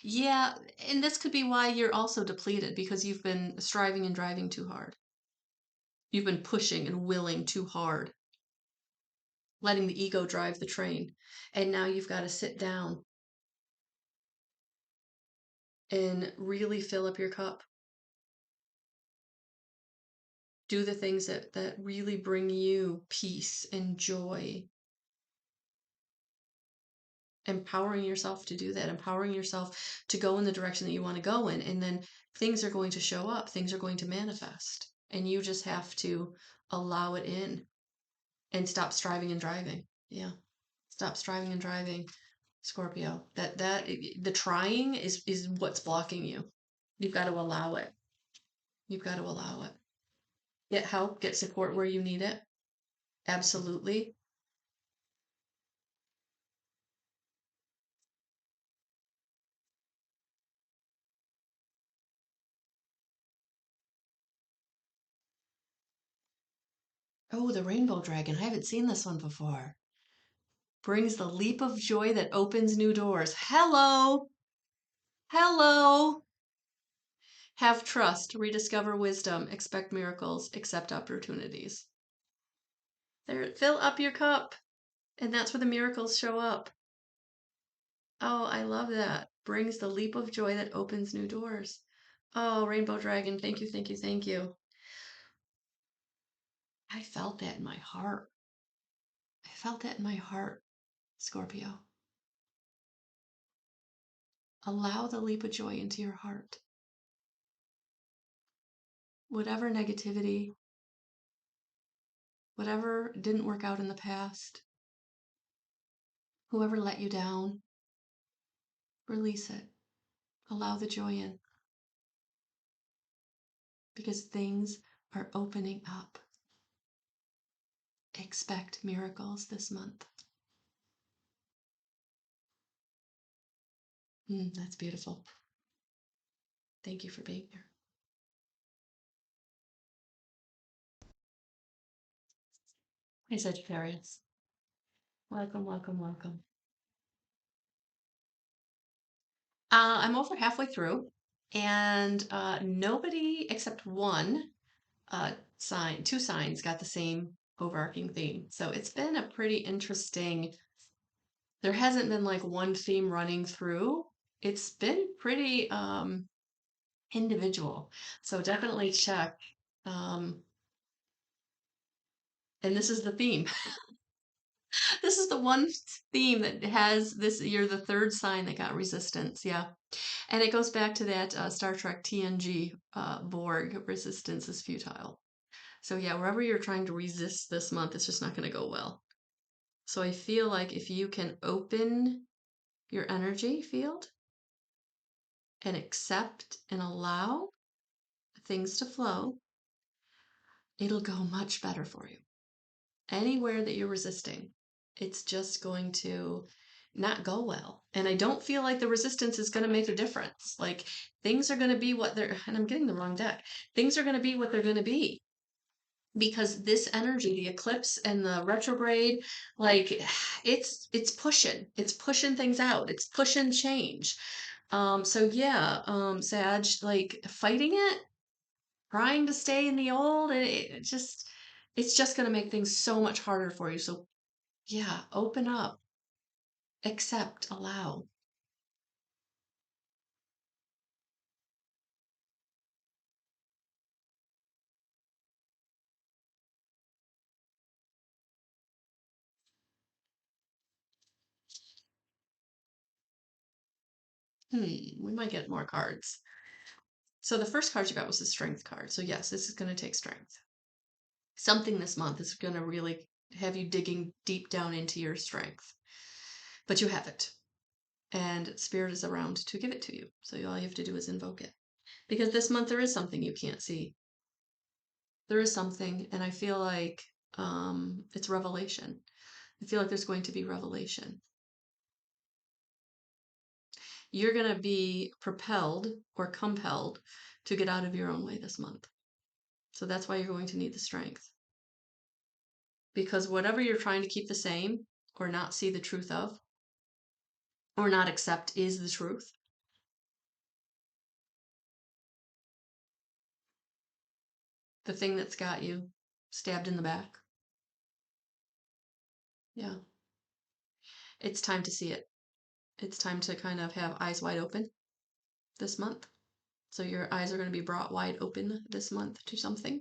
Yeah, and this could be why you're also depleted because you've been striving and driving too hard. You've been pushing and willing too hard, letting the ego drive the train. And now you've got to sit down and really fill up your cup. Do the things that really bring you peace and joy. Empowering yourself to do that, empowering yourself to go in the direction that you want to go in. And then things are going to show up, things are going to manifest. And you just have to allow it in and stop striving and driving. Yeah. Stop striving and driving, Scorpio. The trying is what's blocking you. You've got to allow it. You've got to allow it. Get help, get support where you need it. Absolutely. Oh, the rainbow dragon. I haven't seen this one before. Brings the leap of joy that opens new doors. Hello. Hello. Have trust, rediscover wisdom, expect miracles, accept opportunities. There, fill up your cup. And that's where the miracles show up. Oh, I love that. Brings the leap of joy that opens new doors. Oh, Rainbow Dragon, thank you, thank you, thank you. I felt that in my heart. I felt that in my heart, Scorpio. Allow the leap of joy into your heart. Whatever negativity, whatever didn't work out in the past, whoever let you down, release it. Allow the joy in. Because things are opening up. Expect miracles this month. That's beautiful. Thank you for being here. Hey, Sagittarius. Welcome, welcome, welcome. I'm over halfway through, and nobody except one two signs got the same overarching theme. So it's been a pretty interesting. There hasn't been like one theme running through. It's been pretty individual. So definitely check. And this is the theme. This is the one theme that has this. You're the third sign that got resistance. Yeah. And it goes back to that Star Trek TNG Borg, resistance is futile. So yeah, wherever you're trying to resist this month, it's just not going to go well. So I feel like if you can open your energy field and accept and allow things to flow, it'll go much better for you. Anywhere that you're resisting, it's just going to not go well. And I don't feel like the resistance is going to make a difference. Like things are going to be what they're, and I'm getting the wrong deck. Things are going to be what they're going to be. Because this energy, the eclipse and the retrograde, like it's pushing things out. It's pushing change. So yeah, Sag, like fighting it, trying to stay in the old, it's just going to make things so much harder for you. So yeah, open up, accept, allow. We might get more cards. So the first card you got was the strength card. So yes, this is going to take strength. Something this month is going to really have you digging deep down into your strength. But you have it. And Spirit is around to give it to you. So all you have to do is invoke it. Because this month there is something you can't see. There is something, and I feel like it's revelation. I feel like there's going to be revelation. You're going to be propelled or compelled to get out of your own way this month. So that's why you're going to need the strength. Because whatever you're trying to keep the same or not see the truth of or not accept is the truth. The thing that's got you, Stabbed in the back. Yeah. It's time to see it. It's time to kind of have eyes wide open this month. So your eyes are going to be brought wide open this month to something.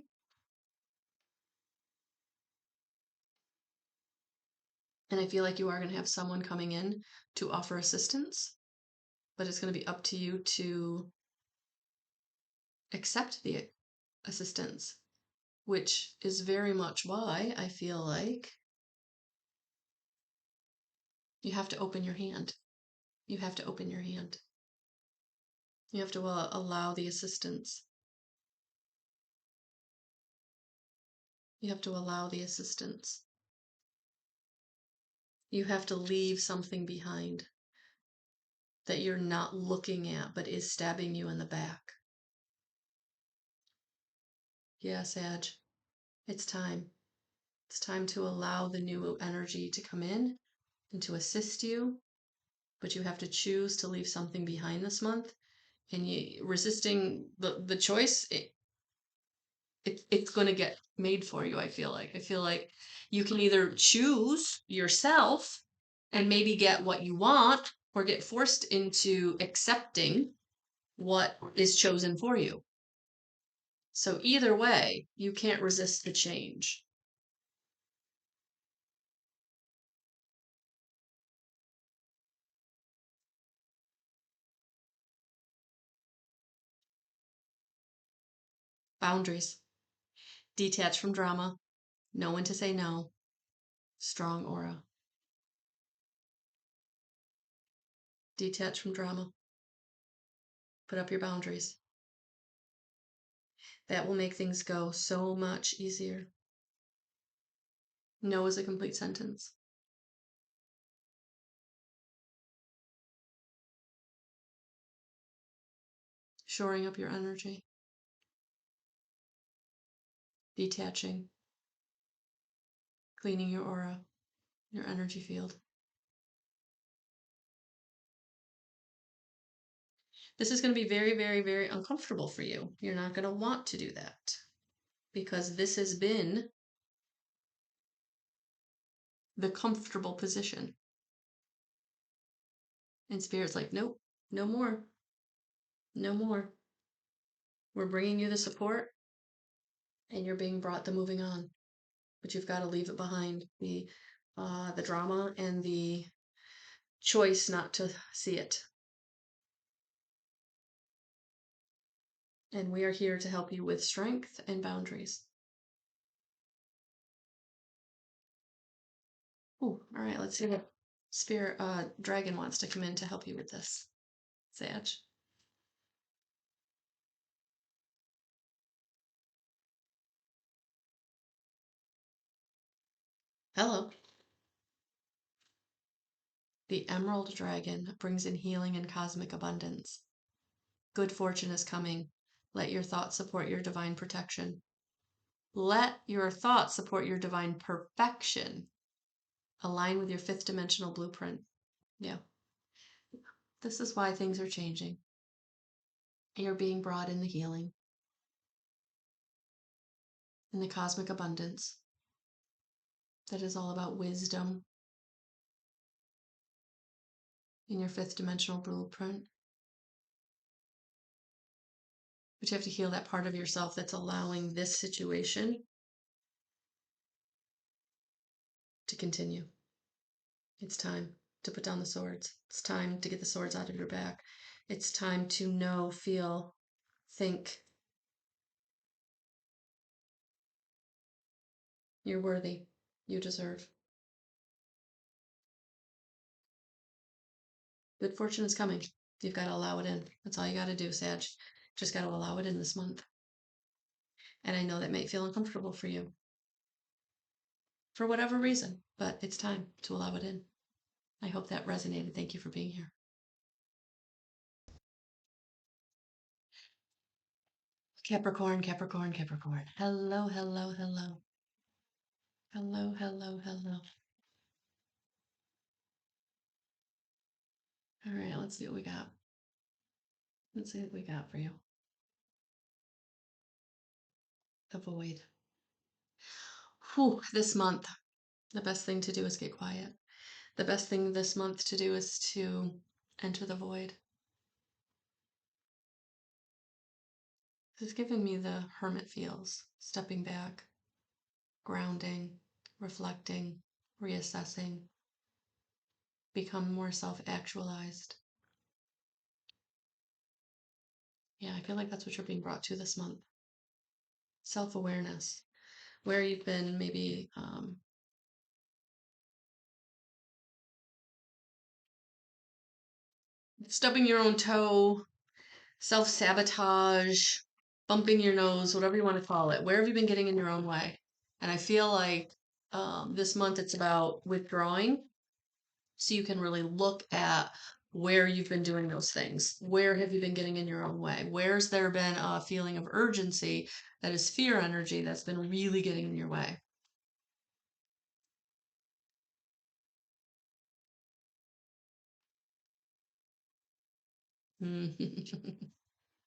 And I feel like you are going to have someone coming in to offer assistance, but it's going to be up to you to accept the assistance, which is very much why I feel like you have to open your hand. You have to open your hand. You have to allow the assistance. You have to allow the assistance. You have to leave something behind that you're not looking at but is stabbing you in the back. Yeah, Sag, it's time. It's time to allow the new energy to come in and to assist you, but you have to choose to leave something behind this month. And resisting the choice, it's going to get made for you. I feel like you can either choose yourself and maybe get what you want, or get forced into accepting what is chosen for you. So either way, you can't resist the change. Boundaries. Detach from drama. Know when to say no. Strong aura. Detach from drama. Put up your boundaries. That will make things go so much easier. No is a complete sentence. Shoring up your energy. Detaching. Cleaning your aura, your energy field. This is going to be very, very, very uncomfortable for you. You're not going to want to do that because this has been the comfortable position. And Spirit's like, nope, no more. No more. We're bringing you the support and you're being brought the moving on. But you've got to leave it behind, the drama and the choice not to see it. And we are here to help you with strength and boundaries. Ooh, all right, let's see what Spirit Dragon wants to come in to help you with this. Sag. Hello. The Emerald Dragon brings in healing and cosmic abundance. Good fortune is coming. Let your thoughts support your divine protection. Let your thoughts support your divine perfection. Align with your fifth dimensional blueprint. Yeah. This is why things are changing. You're being brought in the healing, in the cosmic abundance. That is all about wisdom in your fifth dimensional blueprint. But you have to heal that part of yourself that's allowing this situation to continue. It's time to put down the swords. It's time to get the swords out of your back. It's time to know, feel, think. You're worthy. You deserve. Good fortune is coming. You've got to allow it in. That's all you got to do, Sag. Just got to allow it in this month. And I know that may feel uncomfortable for you, for whatever reason, but it's time to allow it in. I hope that resonated. Thank you for being here. Capricorn, Capricorn, Capricorn. Hello, hello, hello. Hello, hello, hello. All right, let's see what we got. Let's see what we got for you. Avoid. Whew, this month, the best thing to do is get quiet. The best thing this month to do is to enter the void. This is giving me the hermit feels, stepping back, grounding, reflecting, reassessing, become more self-actualized. Yeah, I feel like that's what you're being brought to this month. Self-awareness, where you've been maybe stubbing your own toe, self-sabotage, bumping your nose, whatever you want to call it. Where have you been getting in your own way? And I feel like this month it's about withdrawing so you can really look at where you've been doing those things. Where have you been getting in your own way? Where's there been a feeling of urgency that is fear energy that's been really getting in your way?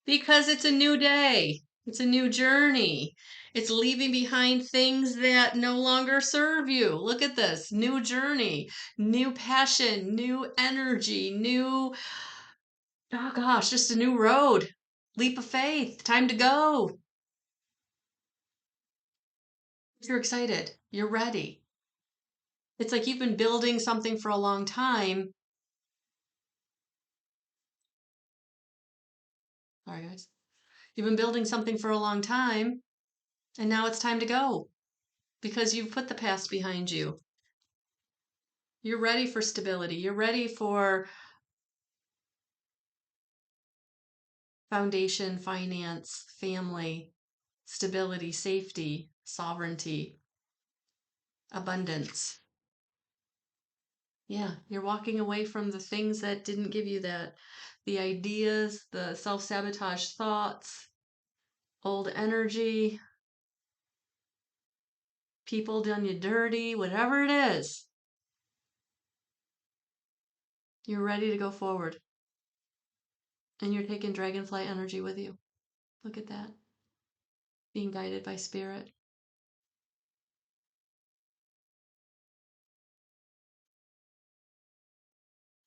Because it's a new day. It's a new journey. It's leaving behind things that no longer serve you. Look at this new journey, new passion, new energy, new, oh gosh, just a new road. Leap of faith. Time to go. You're excited. You're ready. It's like you've been building something for a long time. Sorry, guys. You've been building something for a long time, and now it's time to go because you've put the past behind you. You're ready for stability. You're ready for foundation, finance, family, stability, safety, sovereignty, abundance. Yeah, you're walking away from the things that didn't give you that. The ideas, the self-sabotage thoughts, old energy, people done you dirty, whatever it is. You're ready to go forward. And you're taking dragonfly energy with you. Look at that. Being guided by spirit.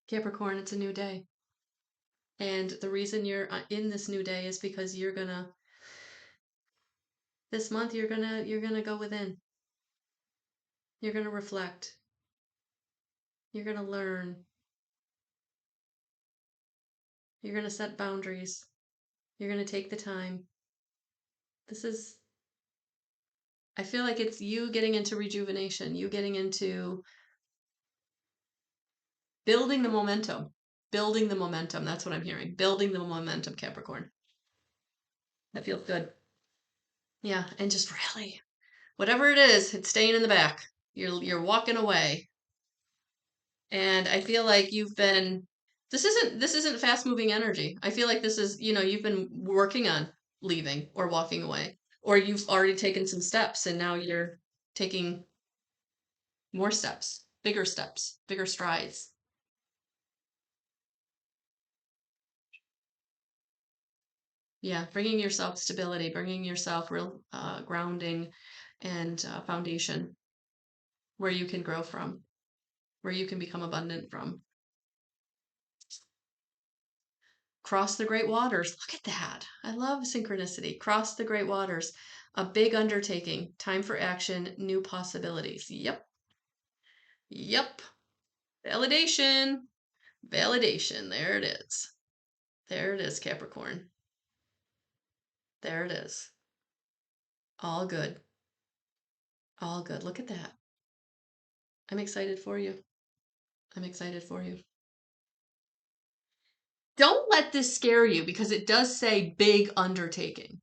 Capricorn, it's a new day. And the reason you're in this new day is because you're gonna this month you're gonna go within. You're gonna reflect. You're gonna learn. You're gonna set boundaries. You're gonna take the time. This is I feel like it's you getting into rejuvenation, you getting into building the momentum. Building the momentum. That's what I'm hearing. Building the momentum, Capricorn. That feels good. Yeah, and just really whatever it is, it's staying in the back. You're walking away. And I feel like you've been this isn't fast moving energy. I feel like this is, you've been working on leaving or walking away, or you've already taken some steps and now you're taking more steps, bigger strides. Yeah, bringing yourself stability, bringing yourself real grounding and foundation where you can grow from, where you can become abundant from. Cross the great waters. Look at that. I love synchronicity. Cross the great waters. A big undertaking. Time for action. New possibilities. Yep. Yep. Validation. Validation. There it is. There it is, Capricorn. There it is. All good. All good. Look at that. I'm excited for you. I'm excited for you. Don't let this scare you because it does say big undertaking.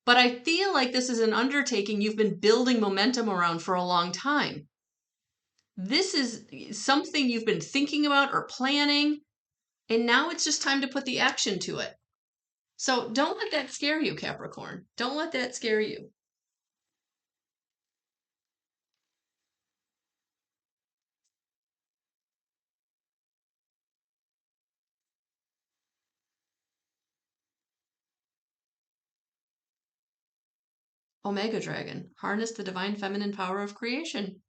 But I feel like this is an undertaking you've been building momentum around for a long time. This is something you've been thinking about or planning, and now it's just time to put the action to it. So don't let that scare you, Capricorn. Don't let that scare you. Omega Dragon, harness the divine feminine power of creation.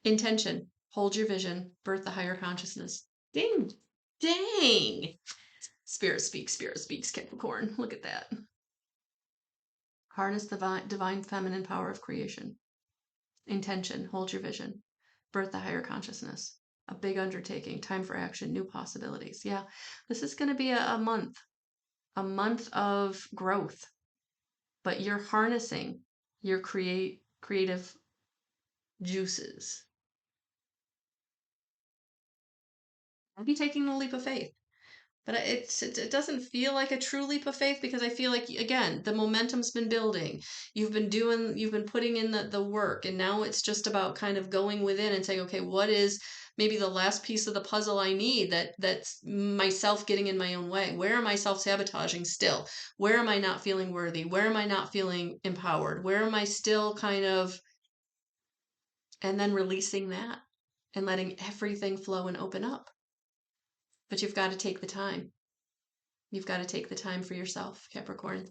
Intention, hold your vision, birth the higher consciousness. Ding, dang. Spirit speaks, Capricorn. Look at that. Harness the divine feminine power of creation. Intention, hold your vision, birth the higher consciousness. A big undertaking, time for action, new possibilities. Yeah, this is going to be a month of growth, but you're harnessing your creative juices. Maybe taking the leap of faith. But it doesn't feel like a true leap of faith because I feel like, again, the momentum's been building. You've been putting in the work, and now it's just about kind of going within and saying, okay, what is maybe the last piece of the puzzle I need that's myself getting in my own way? Where am I self-sabotaging still? Where am I not feeling worthy? Where am I not feeling empowered? Where am I still kind of, and then releasing that and letting everything flow and open up. But you've got to take the time. You've got to take the time for yourself, Capricorn.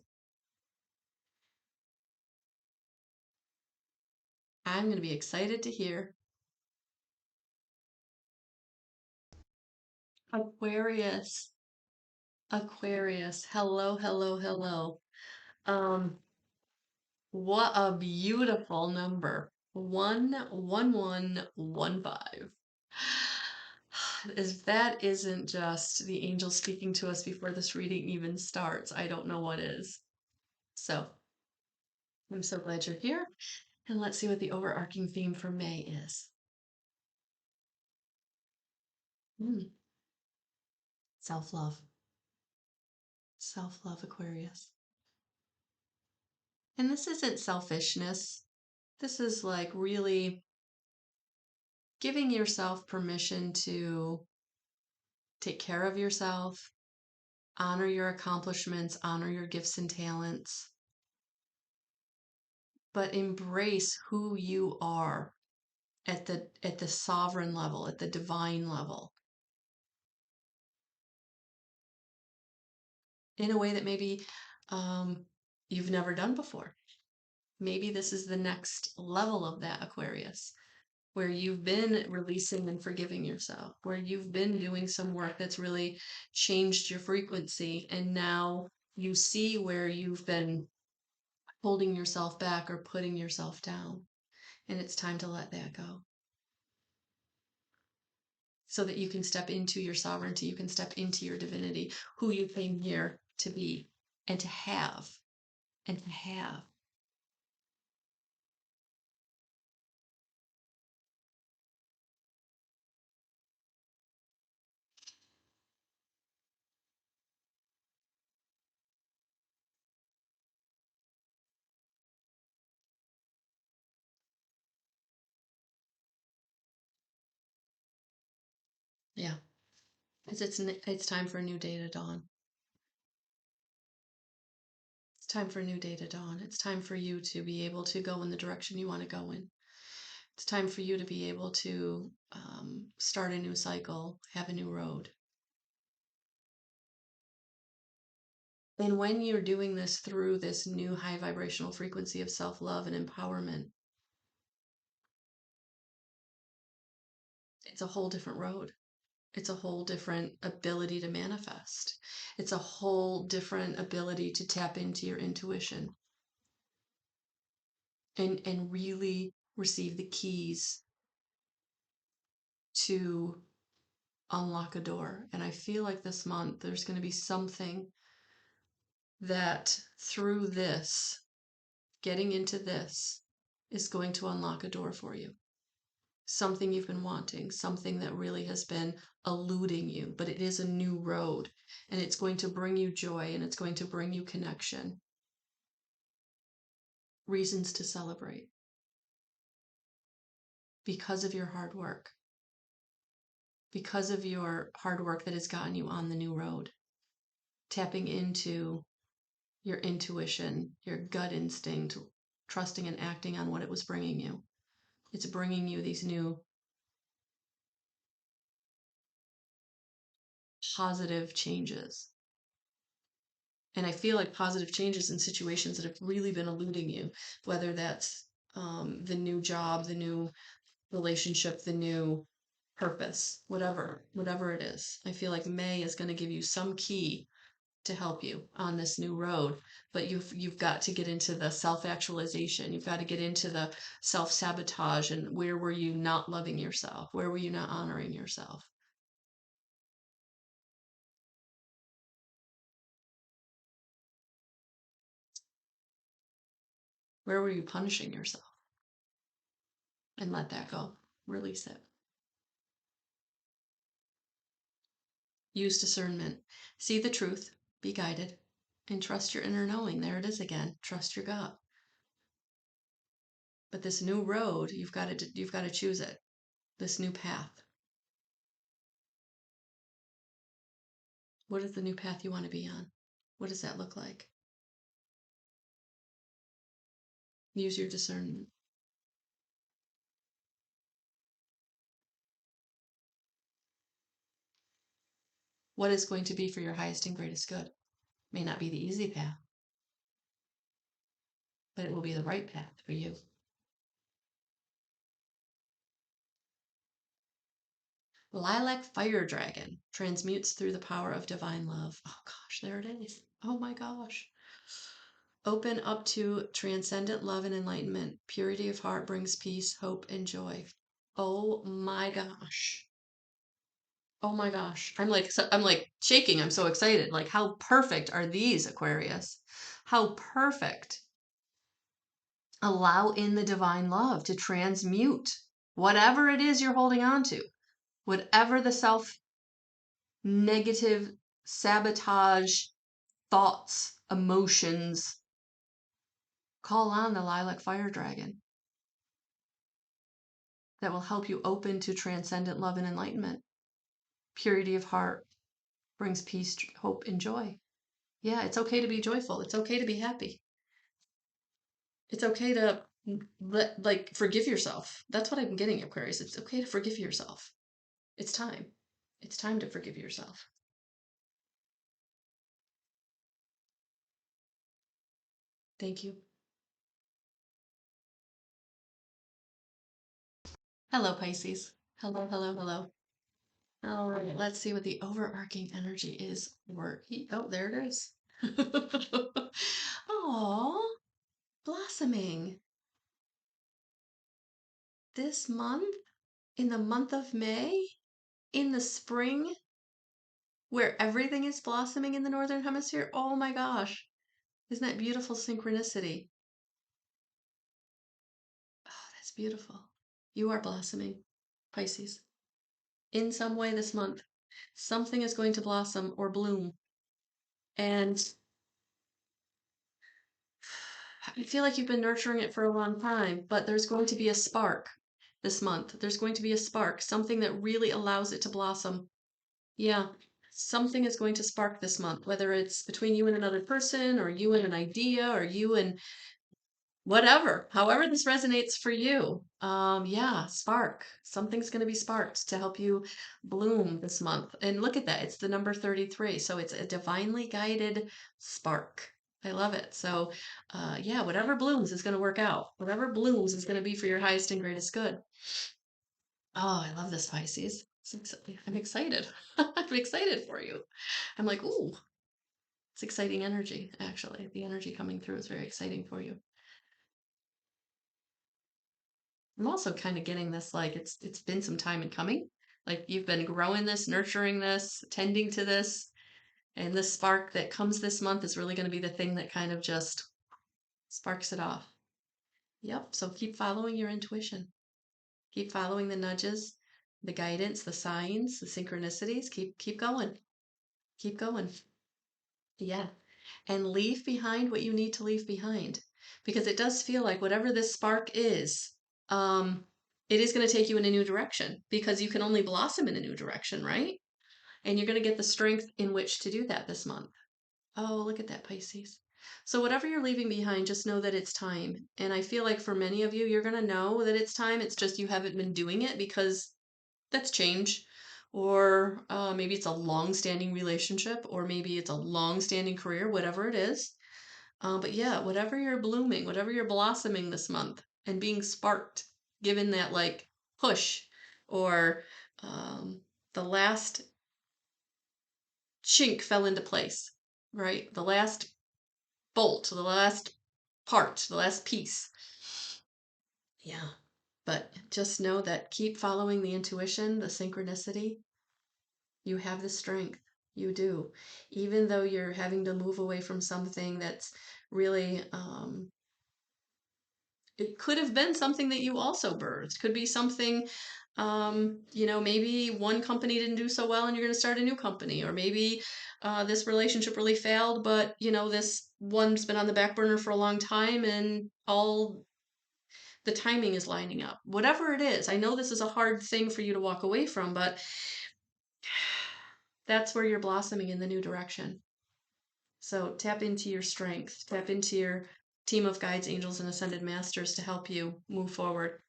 I'm going to be excited to hear. Aquarius. Aquarius. Hello, hello, hello. What a beautiful number. 11115. If that isn't just the angel speaking to us before this reading even starts, I don't know what is. So, I'm so glad you're here. And let's see what the overarching theme for May is. Self-love. Self-love, Aquarius. And this isn't selfishness. This is like really giving yourself permission to take care of yourself, honor your accomplishments, honor your gifts and talents, but embrace who you are at the sovereign level, at the divine level, in a way that maybe you've never done before. Maybe this is the next level of that, Aquarius, where you've been releasing and forgiving yourself, where you've been doing some work that's really changed your frequency, and now you see where you've been holding yourself back or putting yourself down, and it's time to let that go so that you can step into your sovereignty, you can step into your divinity, who you came here to be and to have, and to have. Yeah, it's time for a new day to dawn. It's time for a new day to dawn. It's time for you to be able to go in the direction you want to go in. It's time for you to be able to start a new cycle, have a new road. And when you're doing this through this new high vibrational frequency of self-love and empowerment, it's a whole different road. It's a whole different ability to manifest. It's a whole different ability to tap into your intuition and really receive the keys to unlock a door. And I feel like this month there's going to be something that through this, getting into this, is going to unlock a door for you. Something you've been wanting, something that really has been eluding you, but it is a new road, and it's going to bring you joy, and it's going to bring you connection. Reasons to celebrate because of your hard work. Because of your hard work that has gotten you on the new road. Tapping into your intuition, your gut instinct, trusting and acting on what it was bringing you. It's bringing you these new positive changes. And I feel like positive changes in situations that have really been eluding you, whether that's the new job, the new relationship, the new purpose, whatever it is. I feel like May is going to give you some key to help you on this new road, but you've got to get into the self-actualization. You've got to get into the self-sabotage, and where were you not loving yourself? Where were you not honoring yourself? Where were you punishing yourself? And let that go. Release it. Use discernment. See the truth, be guided, and trust your inner knowing. There it is again. Trust your gut. But this new road, you've got to choose it. This new path. What is the new path you want to be on? What does that look like? Use your discernment. What is going to be for your highest and greatest good? May not be the easy path, but it will be the right path for you. Lilac Fire Dragon transmutes through the power of divine love. Oh gosh, there it is. Oh my gosh. Open up to transcendent love and enlightenment. Purity of heart brings peace, hope, and joy. Oh my gosh. Oh my gosh. I'm like shaking. I'm so excited. Like, how perfect are these, Aquarius? How perfect. Allow in the divine love to transmute whatever it is you're holding on to, whatever the self negative sabotage thoughts, emotions. Call on the lilac fire dragon that will help you open to transcendent love and enlightenment. Purity of heart brings peace, hope, and joy. Yeah, it's okay to be joyful. It's okay to be happy. It's okay to forgive yourself. That's what I'm getting, Aquarius. It's okay to forgive yourself. It's time. It's time to forgive yourself. Thank you. Hello, Pisces. Hello, hello, hello. All right, let's see what the overarching energy is for. Oh, there it is. Oh, blossoming. This month, in the month of May, in the spring, where everything is blossoming in the Northern Hemisphere. Oh my gosh. Isn't that beautiful synchronicity? Oh, that's beautiful. You are blossoming, Pisces. In some way this month, something is going to blossom or bloom. And I feel like you've been nurturing it for a long time, but there's going to be a spark this month. There's going to be a spark, something that really allows it to blossom. Yeah, something is going to spark this month, whether it's between you and another person, or you and an idea, or you and whatever, however this resonates for you. Yeah, spark. Something's going to be sparked to help you bloom this month. And look at that, it's the number 33. So it's a divinely guided spark. I love it. So, yeah, whatever blooms is going to work out. Whatever blooms is going to be for your highest and greatest good. Oh, I love this, Pisces. I'm excited. I'm excited for you. I'm like, ooh, it's exciting energy, actually. The energy coming through is very exciting for you. I'm also kind of getting this, like, it's been some time in coming. Like, you've been growing this, nurturing this, tending to this, and this spark that comes this month is really going to be the thing that kind of just sparks it off. Yep. So keep following your intuition. Keep following the nudges, the guidance, the signs, the synchronicities. Keep going. Keep going. Yeah. And leave behind what you need to leave behind. Because it does feel like whatever this spark is, it is going to take you in a new direction, because you can only blossom in a new direction, right? And you're going to get the strength in which to do that this month. Oh, look at that, Pisces. So whatever you're leaving behind, just know that it's time. And I feel like for many of you, you're going to know that it's time. It's just you haven't been doing it because that's change. or maybe it's a long-standing relationship, or maybe it's a long-standing career, whatever it is. But yeah, whatever you're blooming, whatever you're blossoming this month and being sparked, given that like push or the last chink fell into place, right? The last bolt, the last part, the last piece. Yeah. But just know that keep following the intuition, the synchronicity. You have the strength. You do. Even though you're having to move away from something that's really, it could have been something that you also birthed. Could be something, maybe one company didn't do so well and you're going to start a new company. Or maybe this relationship really failed, but, this one's been on the back burner for a long time and all the timing is lining up. Whatever it is, I know this is a hard thing for you to walk away from, but that's where you're blossoming in the new direction. So tap into your strength, tap into your team of guides, angels, and ascended masters to help you move forward.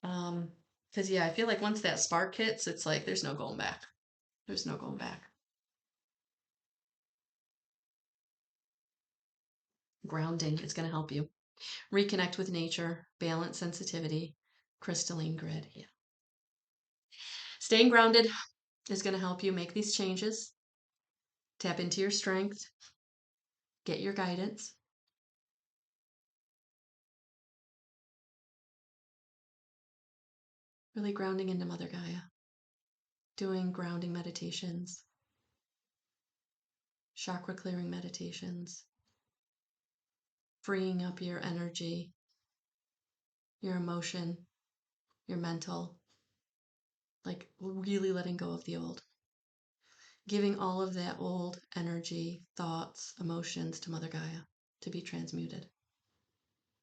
Because yeah, I feel like once that spark hits, it's like there's no going back. There's no going back. Grounding is going to help you reconnect with nature, balance sensitivity, crystalline grid. Yeah. Staying grounded is going to help you make these changes. Tap into your strength, get your guidance. Really grounding into Mother Gaia, doing grounding meditations, chakra clearing meditations, freeing up your energy, your emotion, your mental, like really letting go of the old. Giving all of that old energy, thoughts, emotions to Mother Gaia to be transmuted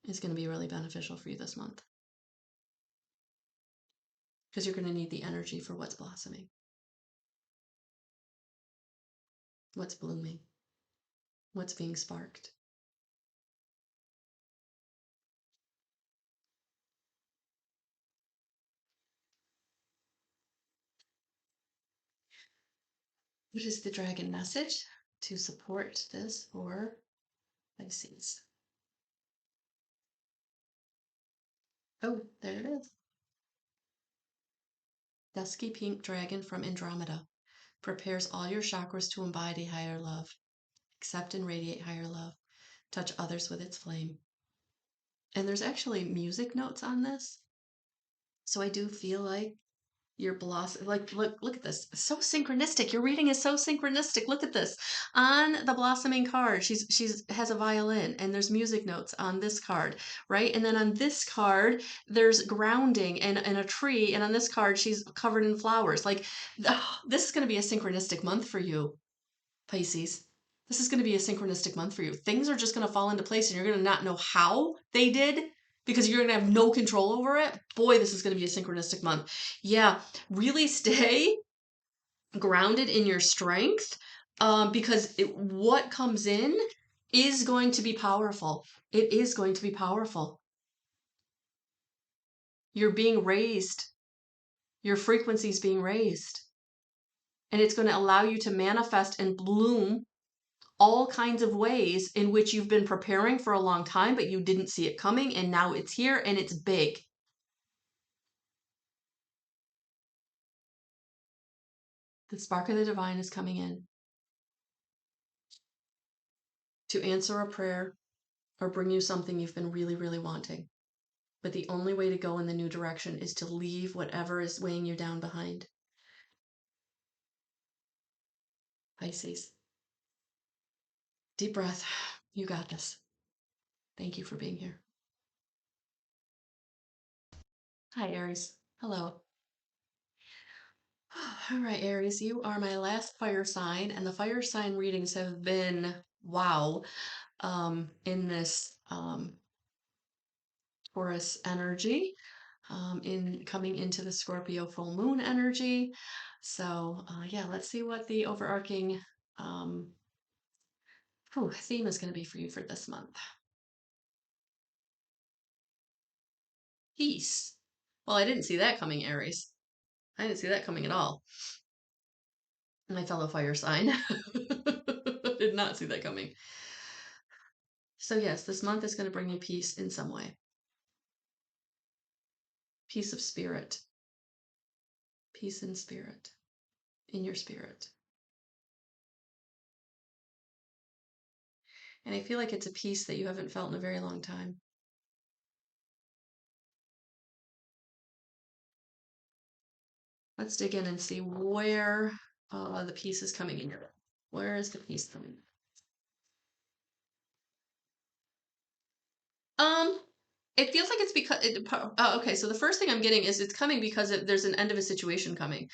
is going to be really beneficial for you this month. Because you're going to need the energy for what's blossoming, what's blooming, what's being sparked. What is the dragon message to support this for Pisces? Oh, there it is. Dusky pink dragon from Andromeda prepares all your chakras to embody higher love. Accept and radiate higher love. Touch others with its flame. And there's actually music notes on this. So I do feel like your blossom, like look at this, so synchronistic. Your reading is so synchronistic. Look at this. On the blossoming card, she's has a violin, and there's music notes on this card, right? And then on this card there's grounding and a tree, and on this card she's covered in flowers. Like this is going to be a synchronistic month for you, Pisces. This is going to be a synchronistic month for you. Things are just going to fall into place and you're going to not know how they did because you're going to have no control over it. Boy, this is going to be a synchronistic month. Yeah, really stay grounded in your strength because what comes in is going to be powerful. It is going to be powerful. You're being raised. Your frequency is being raised. And it's going to allow you to manifest and bloom all kinds of ways in which you've been preparing for a long time, but you didn't see it coming, and now it's here and it's big. The spark of the divine is coming in to answer a prayer or bring you something you've been really, really wanting. But the only way to go in the new direction is to leave whatever is weighing you down behind. Pisces. Deep breath. You got this. Thank you for being here. Hi, Aries. Hello. All right, Aries, you are my last fire sign, and the fire sign readings have been wow in this Taurus energy, in coming into the Scorpio full moon energy. So yeah, let's see what the overarching theme is going to be for you for this month. Peace. Well, I didn't see that coming, Aries. I didn't see that coming at all. My fellow fire sign. Did not see that coming. So yes, this month is going to bring you peace in some way. Peace of spirit. Peace in spirit. In your spirit. And I feel like it's a peace that you haven't felt in a very long time. Let's dig in and see where the peace is coming in. Where is the peace coming? Um, it feels like it's because okay, so the first thing I'm getting is it's coming because there's an end of a situation coming.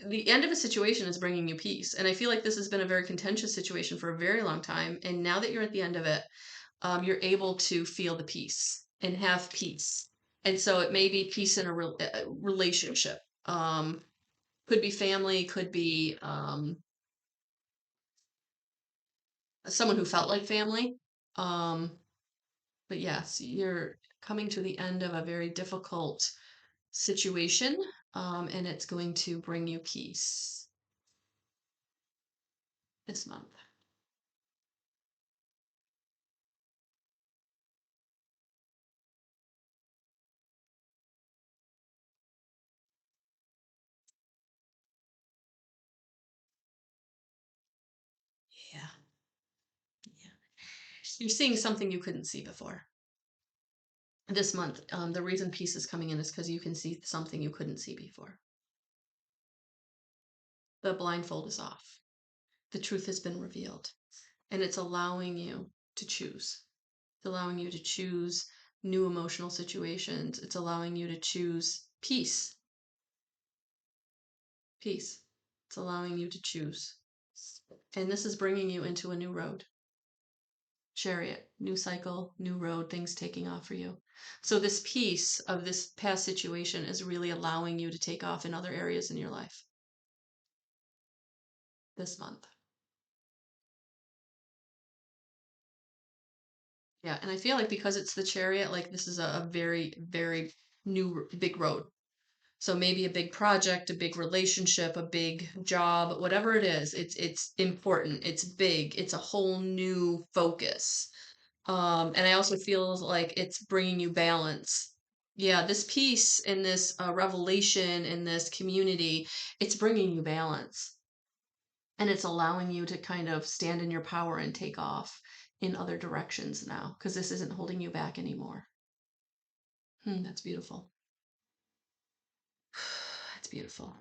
The end of a situation is bringing you peace, and I feel like this has been a very contentious situation for a very long time. And now that you're at the end of it, you're able to feel the peace and have peace. And so it may be peace in a relationship. Could be family, could be someone who felt like family. Um, but yes, you're coming to the end of a very difficult situation, and it's going to bring you peace this month. Yeah, yeah. You're seeing something you couldn't see before. This month, the reason peace is coming in is because you can see something you couldn't see before. The blindfold is off. The truth has been revealed, and it's allowing you to choose. It's allowing you to choose new emotional situations. It's allowing you to choose peace. Peace. It's allowing you to choose. And this is bringing you into a new road. Chariot, new cycle, new road, things taking off for you. So this piece of this past situation is really allowing you to take off in other areas in your life this month. Yeah, and I feel like because it's the chariot, like this is a very, very new big road. So maybe a big project, a big relationship, a big job, whatever it is, it's important, it's big, it's a whole new focus. And I also feel like it's bringing you balance. Yeah, this peace and this revelation in this community, it's bringing you balance. And it's allowing you to kind of stand in your power and take off in other directions now, because this isn't holding you back anymore. That's beautiful. That's beautiful.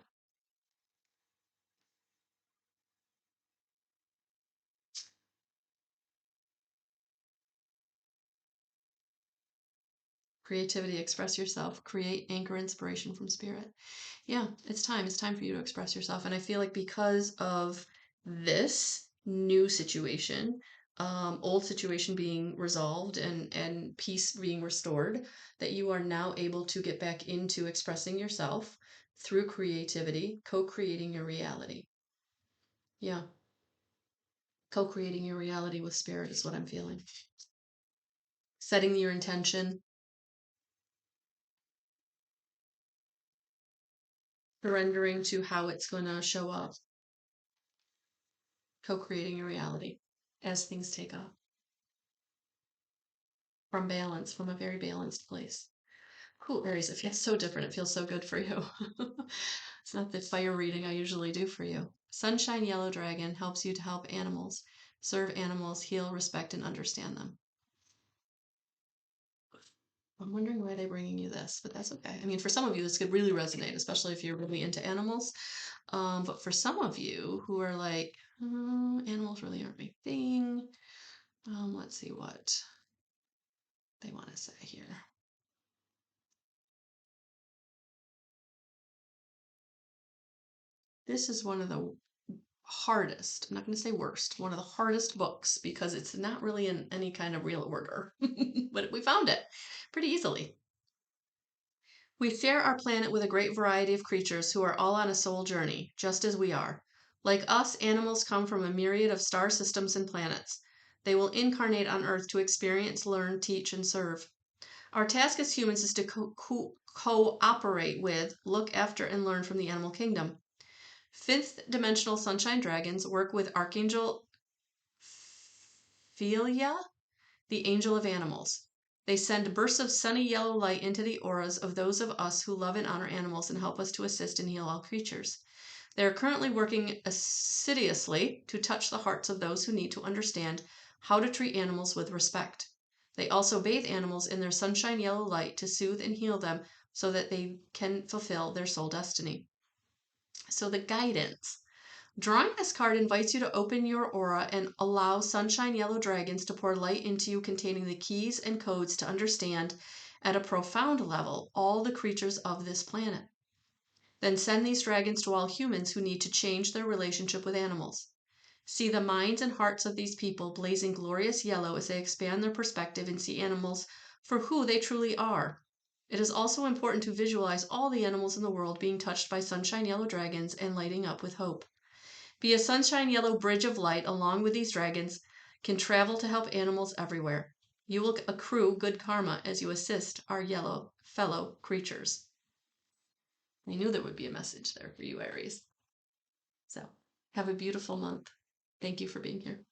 Creativity, express yourself, create, anchor, inspiration from spirit. Yeah, it's time. It's time for you to express yourself. And I feel like because of this new situation, old situation being resolved and peace being restored, that you are now able to get back into expressing yourself through creativity, co-creating your reality. Yeah, co-creating your reality with spirit is what I'm feeling. Setting your intention, surrendering to how it's going to show up, co-creating your reality as things take off from balance, from a very balanced place. Cool, Aries, it feels so different. It feels so good for you. It's not the fire reading I usually do for you. Sunshine Yellow Dragon helps you to help animals, serve animals, heal, respect, and understand them. I'm wondering why they're bringing you this, but that's okay. I mean, for some of you, this could really resonate, especially if you're really into animals. But for some of you who are like, animals really aren't my thing, let's see what they want to say here. This is one of the hardest, I'm not going to say worst, one of the hardest books because it's not really in any kind of real order, but we found it pretty easily. We share our planet with a great variety of creatures who are all on a soul journey, just as we are. Like us, animals come from a myriad of star systems and planets. They will incarnate on Earth to experience, learn, teach, and serve. Our task as humans is to cooperate with, look after, and learn from the animal kingdom. Fifth dimensional sunshine dragons work with Archangel Philia, the angel of animals. They send bursts of sunny yellow light into the auras of those of us who love and honor animals and help us to assist and heal all creatures. They are currently working assiduously to touch the hearts of those who need to understand how to treat animals with respect. They also bathe animals in their sunshine yellow light to soothe and heal them so that they can fulfill their soul destiny. So the guidance. Drawing this card invites you to open your aura and allow sunshine yellow dragons to pour light into you containing the keys and codes to understand at a profound level all the creatures of this planet. Then send these dragons to all humans who need to change their relationship with animals. See the minds and hearts of these people blazing glorious yellow as they expand their perspective and see animals for who they truly are. It is also important to visualize all the animals in the world being touched by sunshine yellow dragons and lighting up with hope. Be a sunshine yellow bridge of light along with these dragons, can travel to help animals everywhere. You will accrue good karma as you assist our yellow fellow creatures. I knew there would be a message there for you, Aries. So, have a beautiful month. Thank you for being here.